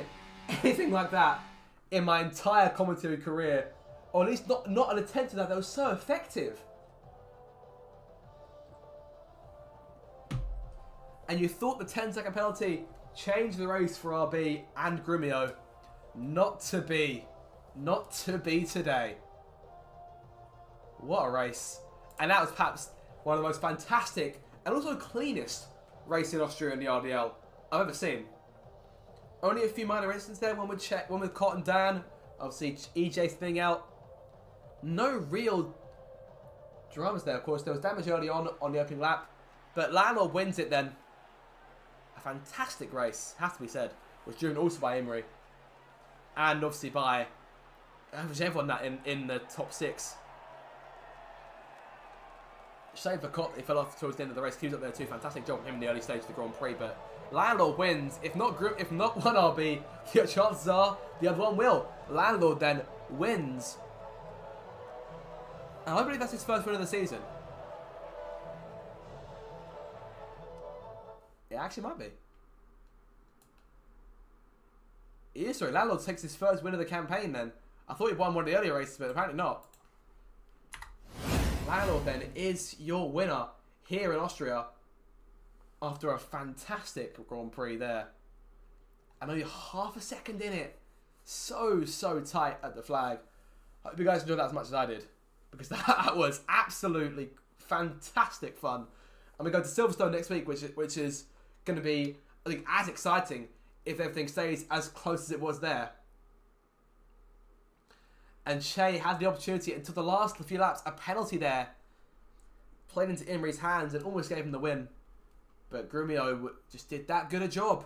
anything like that in my entire commentary career. Or at least not an attempt to that was so effective. And you thought the 10-second penalty changed the race for RB and Grumio. Not to be. Not to be today. What a race. And that was perhaps one of the most fantastic and also cleanest race in Austria in the RDL I've ever seen. Only a few minor incidents there. One with Cott and Dan. Obviously EJ's thing out. No real dramas there. Of course, there was damage early on the opening lap. But Landlord wins it then. A fantastic race, has to be said. Was driven also by Imri. And obviously by everyone that in the top 6. Shame for Cott, he fell off towards the end of the race. He was up there too. Fantastic job from him in the early stage of the Grand Prix. But Landlord wins. If not one RB, the chances are the other one will. Landlord then wins. And I believe that's his first win of the season. It actually might be. He is, sorry. Landlord takes his first win of the campaign then. I thought he won one of the earlier races, but apparently not. Landlord then is your winner here in Austria after a fantastic Grand Prix there. And only half a second in it. So tight at the flag. I hope you guys enjoyed that as much as I did, because that was absolutely fantastic fun. And we go to Silverstone next week, which is going to be, I think, as exciting if everything stays as close as it was there. And Che had the opportunity until the last few laps, a penalty there, played into Imri's hands and almost gave him the win. But Grumio just did that good a job.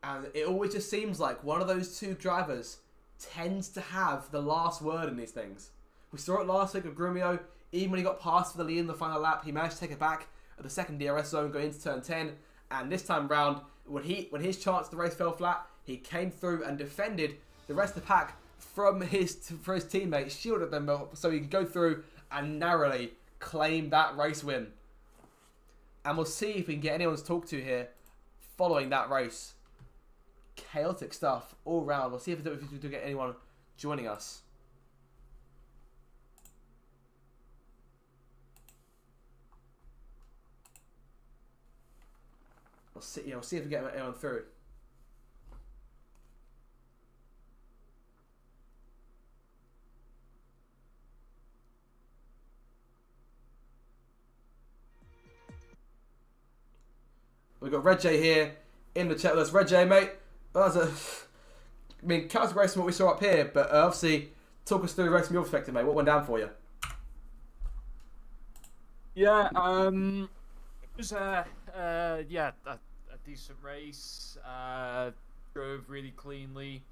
And it always just seems like one of those two drivers tends to have the last word in these things. We saw it last week with Grumio. Even when he got past for the lead in the final lap, he managed to take it back at the second DRS zone going into turn 10. And this time round, when his chance the race fell flat, he came through and defended the rest of the pack for his teammates, shielded them so he could go through and narrowly claim that race win. And we'll see if we can get anyone to talk to here following that race. Chaotic stuff all round. We'll see if we do get anyone joining us. We'll see if we get anyone through. We've got Red J here in the chat with us. Red J, mate. Chaotic race from what we saw up here, but obviously, talk us through the race from your perspective, mate. What went down for you? Yeah, it was a decent race. Drove really cleanly,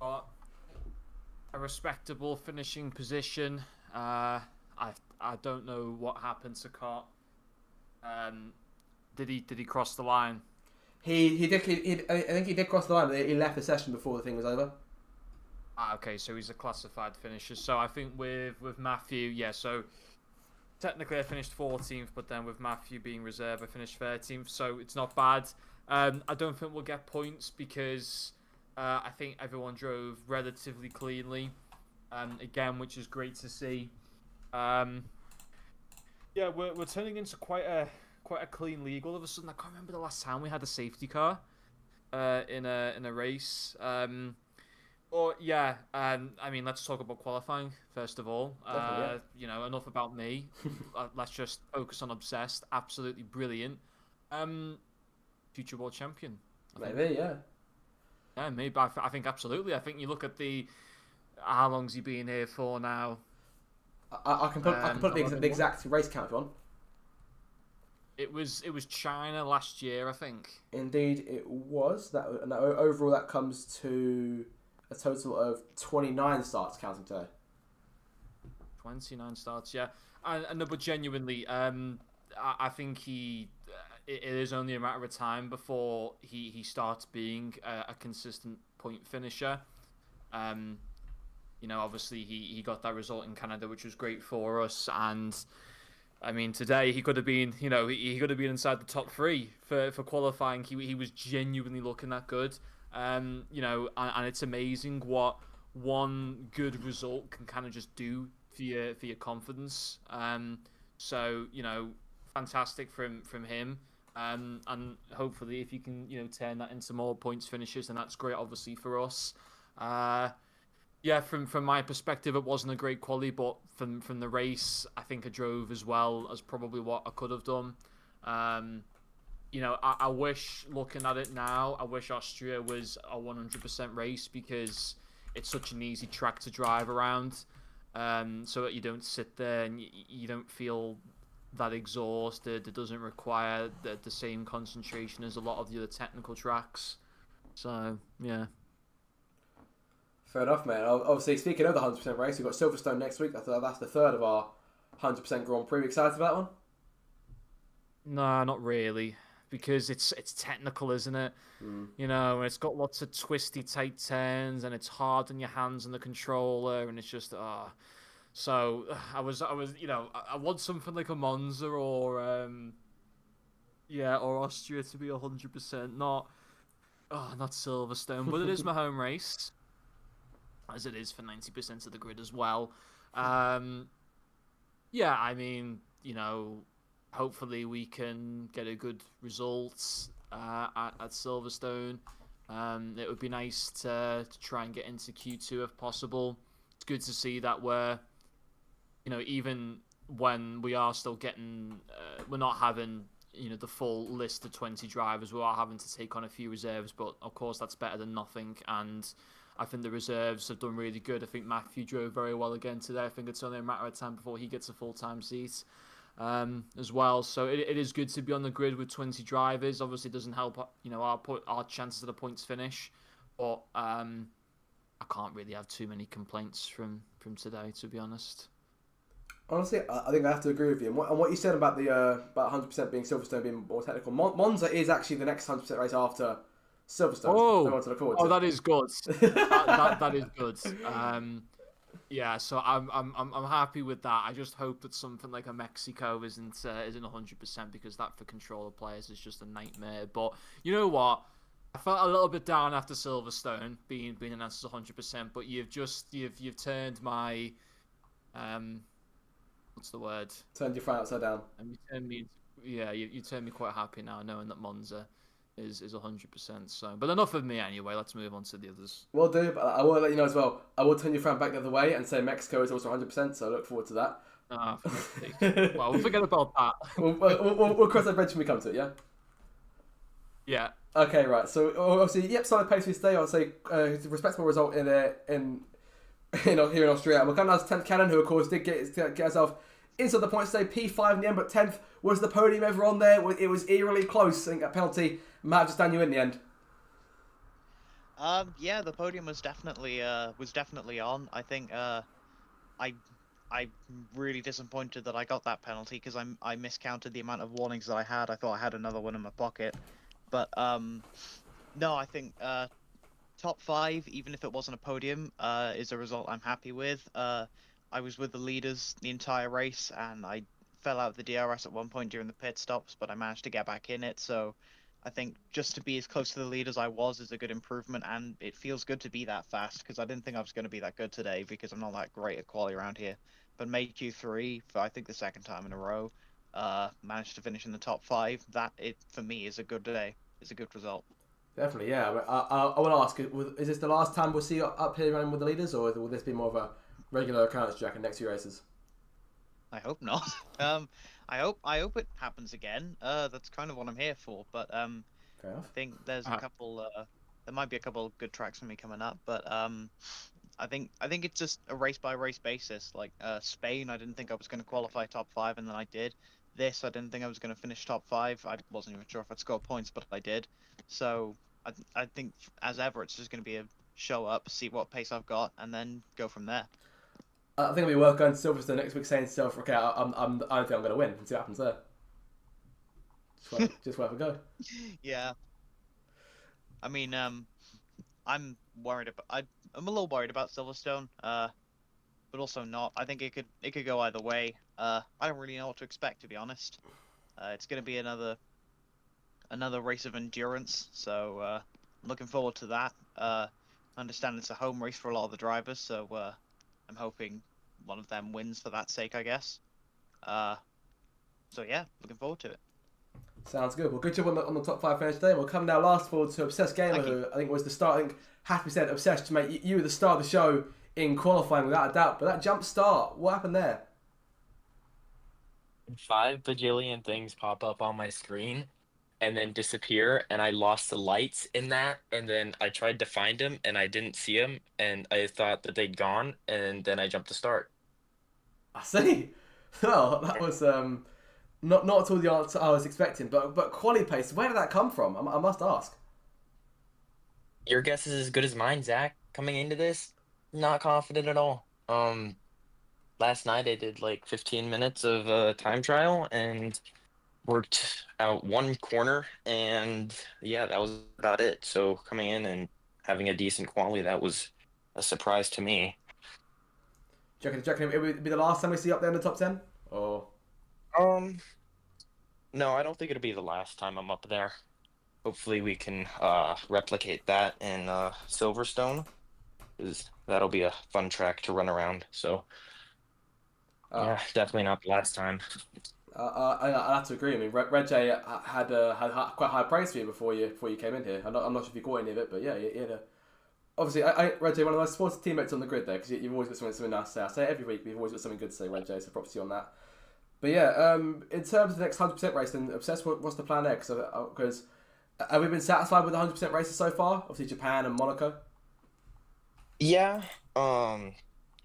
got a respectable finishing position. I don't know what happened to Cott. Did he cross the line? He did. I think he did cross the line, but he left the session before the thing was over. Okay, so he's a classified finisher. So I think with Matthew, yeah. So technically I finished 14th, but then with Matthew being reserve, I finished 13th. So it's not bad. I don't think we'll get points because I think everyone drove relatively cleanly. Again, which is great to see. Yeah, we're turning into quite a clean league. All of a sudden, I can't remember the last time we had a safety car in a race. Or yeah, I mean, let's talk about qualifying first of all. Yeah. You know, enough about me. Let's just focus on Obsessed. Absolutely brilliant. Future world champion. Maybe, yeah. Yeah, maybe. I think absolutely. I think you look at how long's he been here for now? I can put the exact race count if you want. It was China last year, I think. Indeed, it was. And overall, that comes to a total of 29 starts counting today. 29 starts, yeah. No, but genuinely, I think it is only a matter of time before he starts being a consistent point finisher. You know, obviously he got that result in Canada, which was great for us, and I mean, today he could have been, you know, he could have been inside the top 3 for qualifying. He was genuinely looking that good. You know, and it's amazing what one good result can kind of just do for your confidence. So, you know, fantastic from him. And hopefully if you can, you know, turn that into more points finishes, then that's great, obviously, for us. Yeah, from my perspective, it wasn't a great quali, but from the race, I think I drove as well as probably what I could have done. You know, I wish, looking at it now, I wish Austria was a 100% race because it's such an easy track to drive around. So that you don't sit there and you don't feel that exhausted. It doesn't require the same concentration as a lot of the other technical tracks. So, yeah. Fair enough, man. Obviously, speaking of the 100% race, we've got Silverstone next week. That's the third of our 100% Grand Prix. Excited for that one? No, not really, because it's technical, isn't it? You know, and it's got lots of twisty, tight turns, and it's hard on your hands and the controller, and it's just So I want something like a Monza or or Austria to be 100%, not Silverstone, but it is my home race, as it is for 90% of the grid as well. Yeah, I mean, hopefully we can get a good result at Silverstone. It would be nice to try and get into Q2 if possible. It's good to see that we're, even when we are still getting, we're not having, the full list of 20 drivers. We are having to take on a few reserves, but of course that's better than nothing. And I think the reserves have done really good. I think Matthew drove very well again today. I think it's only a matter of time before he gets a full-time seat as well. So it is good to be on the grid with 20 drivers. Obviously, it doesn't help our chances of the points finish, but I can't really have too many complaints from today, to be honest. Honestly, I think I have to agree with you. And what you said about the about 100% being Silverstone being more technical, Monza is actually the next 100% race after Silverstone. Oh, that is good. that is good. Yeah, so I'm happy with that. I just hope that something like a Mexico isn't 100%, because that for controller players is just a nightmare. But you know what? I felt a little bit down after Silverstone being announced as 100%. But you've turned my what's the word? Turned your frown upside down. And you turned me quite happy now, knowing that Monza is 100%. So, but enough of me anyway. Let's move on to the others. Will do, but I will let you know as well. I will turn your frown back the other way and say Mexico is also 100%. So I look forward to that. Well, we'll forget about that. we'll cross that bridge when we come to it. Yeah. Yeah. Okay, right. So obviously, solid pace for today. I'll say respectable result here in Austria. And we'll come down to 10th Cannon, who of course did get herself inside the points today. P5 in the end, but 10th was the podium ever on there. It was eerily close. I think that penalty might have just done you in the end. Yeah, the podium was definitely on. I think I'm really disappointed that I got that penalty, because I miscounted the amount of warnings that I had. I thought I had another one in my pocket, but no, I think top 5, even if it wasn't a podium, is a result I'm happy with. I was with the leaders the entire race, and I fell out of the DRS at one point during the pit stops, but I managed to get back in it. So I think just to be as close to the lead as I was is a good improvement, and it feels good to be that fast, because I didn't think I was going to be that good today, because I'm not that great at quali around here. But made Q3 for I think the second time in a row. Managed to finish in the top 5. That, for me, is a good day. It's a good result. Definitely, yeah. I want to ask, is this the last time we'll see you up here running with the leaders, or will this be more of a regular occurrence, Jack, in next few races? I hope not. I hope it happens again. That's kind of what I'm here for. But Fair enough. I think there's a couple. There might be a couple of good tracks for me coming up. But I think it's just a race by race basis. Like Spain, I didn't think I was going to qualify top 5, and then I did. This, I didn't think I was going to finish top 5. I wasn't even sure if I'd score points, but I did. So I think, as ever, it's just going to be a show up, see what pace I've got, and then go from there. I think it'll be worth going to Silverstone next week, saying to yourself, okay, I don't think I'm going to win, and see what happens there. Just worth a go. Yeah. I mean, I'm worried about. I'm a little worried about Silverstone, but also not. I think it could go either way. I don't really know what to expect, to be honest. It's going to be another race of endurance, so I'm looking forward to that. I understand it's a home race for a lot of the drivers, so I'm hoping one of them wins for that sake, I guess. So yeah, looking forward to it. Sounds good. Well, good job on the top 5 finish today. We'll come now last forward to Obsessed Gamer, who I think was the start. I think happy said Obsessed to make you were the star of the show in qualifying without a doubt. But that jump start, what happened there? 5 bajillion things pop up on my screen and then disappear, and I lost the lights in that, and then I tried to find them and I didn't see them, and I thought that they'd gone, and then I jumped to start. I see. Well, that was not at all the answer I was expecting, but quality pace, where did that come from? I must ask. Your guess is as good as mine, Zach, coming into this. Not confident at all. Last night I did like 15 minutes of time trial and worked out one corner, and yeah, that was about it. So coming in and having a decent quality, that was a surprise to me. Do you reckon it would be the last time we see you up there in the top 10? Or Um, no, I don't think it'll be the last time I'm up there. Hopefully we can replicate that in Silverstone, because that'll be a fun track to run around. So uh, yeah, definitely not the last time. I have to agree. I mean, Red J had quite high praise for you before you came in here. I'm not sure if you caught any of it, but yeah, you had a, obviously, Red J, one of my supportive teammates on the grid there, because you've always got something nice to say. I say it every week, but you've always got something good to say, Red J, so props to you on that. But yeah, in terms of the next 100% race, then Obsessed, what's the plan there? Because have we been satisfied with the 100% races so far? Obviously, Japan and Monaco. Yeah, I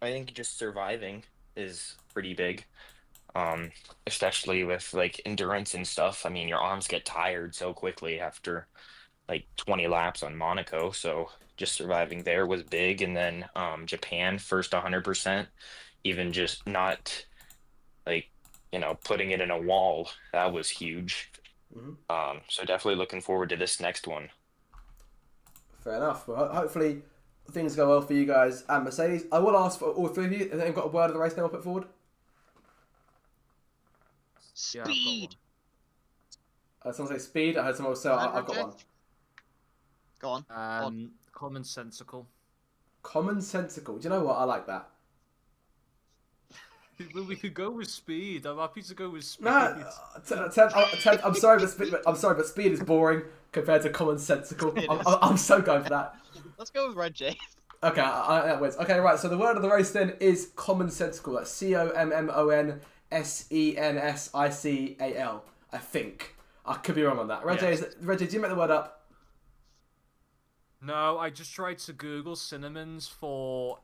think just surviving is pretty big. Um, Especially with like endurance and stuff. I mean, your arms get tired so quickly after like 20 laps on Monaco, so just surviving there was big. And then Japan first 100%, even just not like, putting it in a wall, that was huge. Mm-hmm. So definitely looking forward to this next one. Fair enough. Well, hopefully things go well for you guys and Mercedes. I will ask for all three of you. Have they got a word of the race they will put forward? Yeah, I've got Speed. Someone say speed. I heard someone else say I've got one. Go on. one. Commonsensical. Commonsensical. Do you know what? I like that. Well, we could go with speed. I'm happy to go with speed. No, I'm sorry, but speed is boring compared to commonsensical. I'm so going for that. Let's go with Red J. Okay, that wins. Okay, right. So the word of the race then is commonsensical. That's COMMONSENSICAL. I think. I could be wrong on that. Yes. Reggie, did you make the word up? No, I just tried to Google synonyms for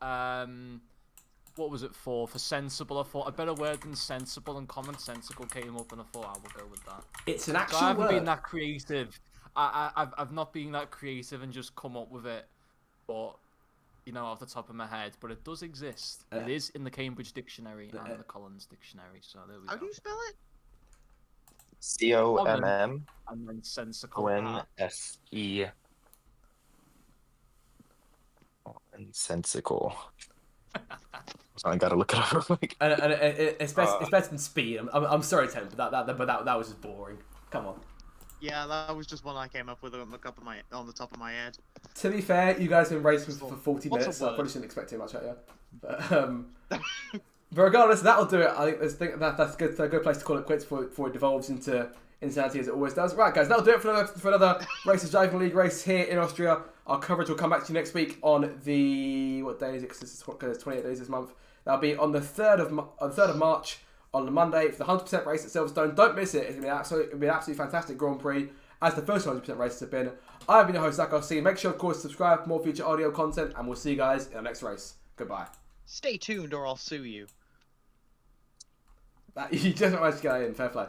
what was it for? For sensible. I thought a better word than sensible and commonsensical came up, and I thought I will go with that. It's an So actual I haven't word. been that creative. I've not been that creative and just come up with it, but off the top of my head. But it does exist. It is in the Cambridge Dictionary and the Collins Dictionary. So there we How go. do you spell it? COMM And then sensical. Gwen SE and sensical. So I gotta look it up. And it's better than speed. I'm sorry, Tim, but that was just boring. Come on. Yeah, that was just one I came up with on the top of my head. To be fair, you guys have been racing for 40 What's a minutes, so I word? probably shouldn't expect too much out of you. But regardless, that'll do it. I think that's a good place to call it quits before it devolves into insanity as it always does. Right, guys, that'll do it for another Races Driving League race here in Austria. Our coverage will come back to you next week on the... What day is it? Because it's 28 days this month. That'll be on the 3rd of March on the Monday for the 100% race at Silverstone. Don't miss it. It'll be an absolutely fantastic Grand Prix, as the first 100% races have been. I've been your host, Zach RC. Make sure, of course, to subscribe for more future audio content, and we'll see you guys in the next race. Goodbye. Stay tuned or I'll sue you. You just managed to get in. Fair play.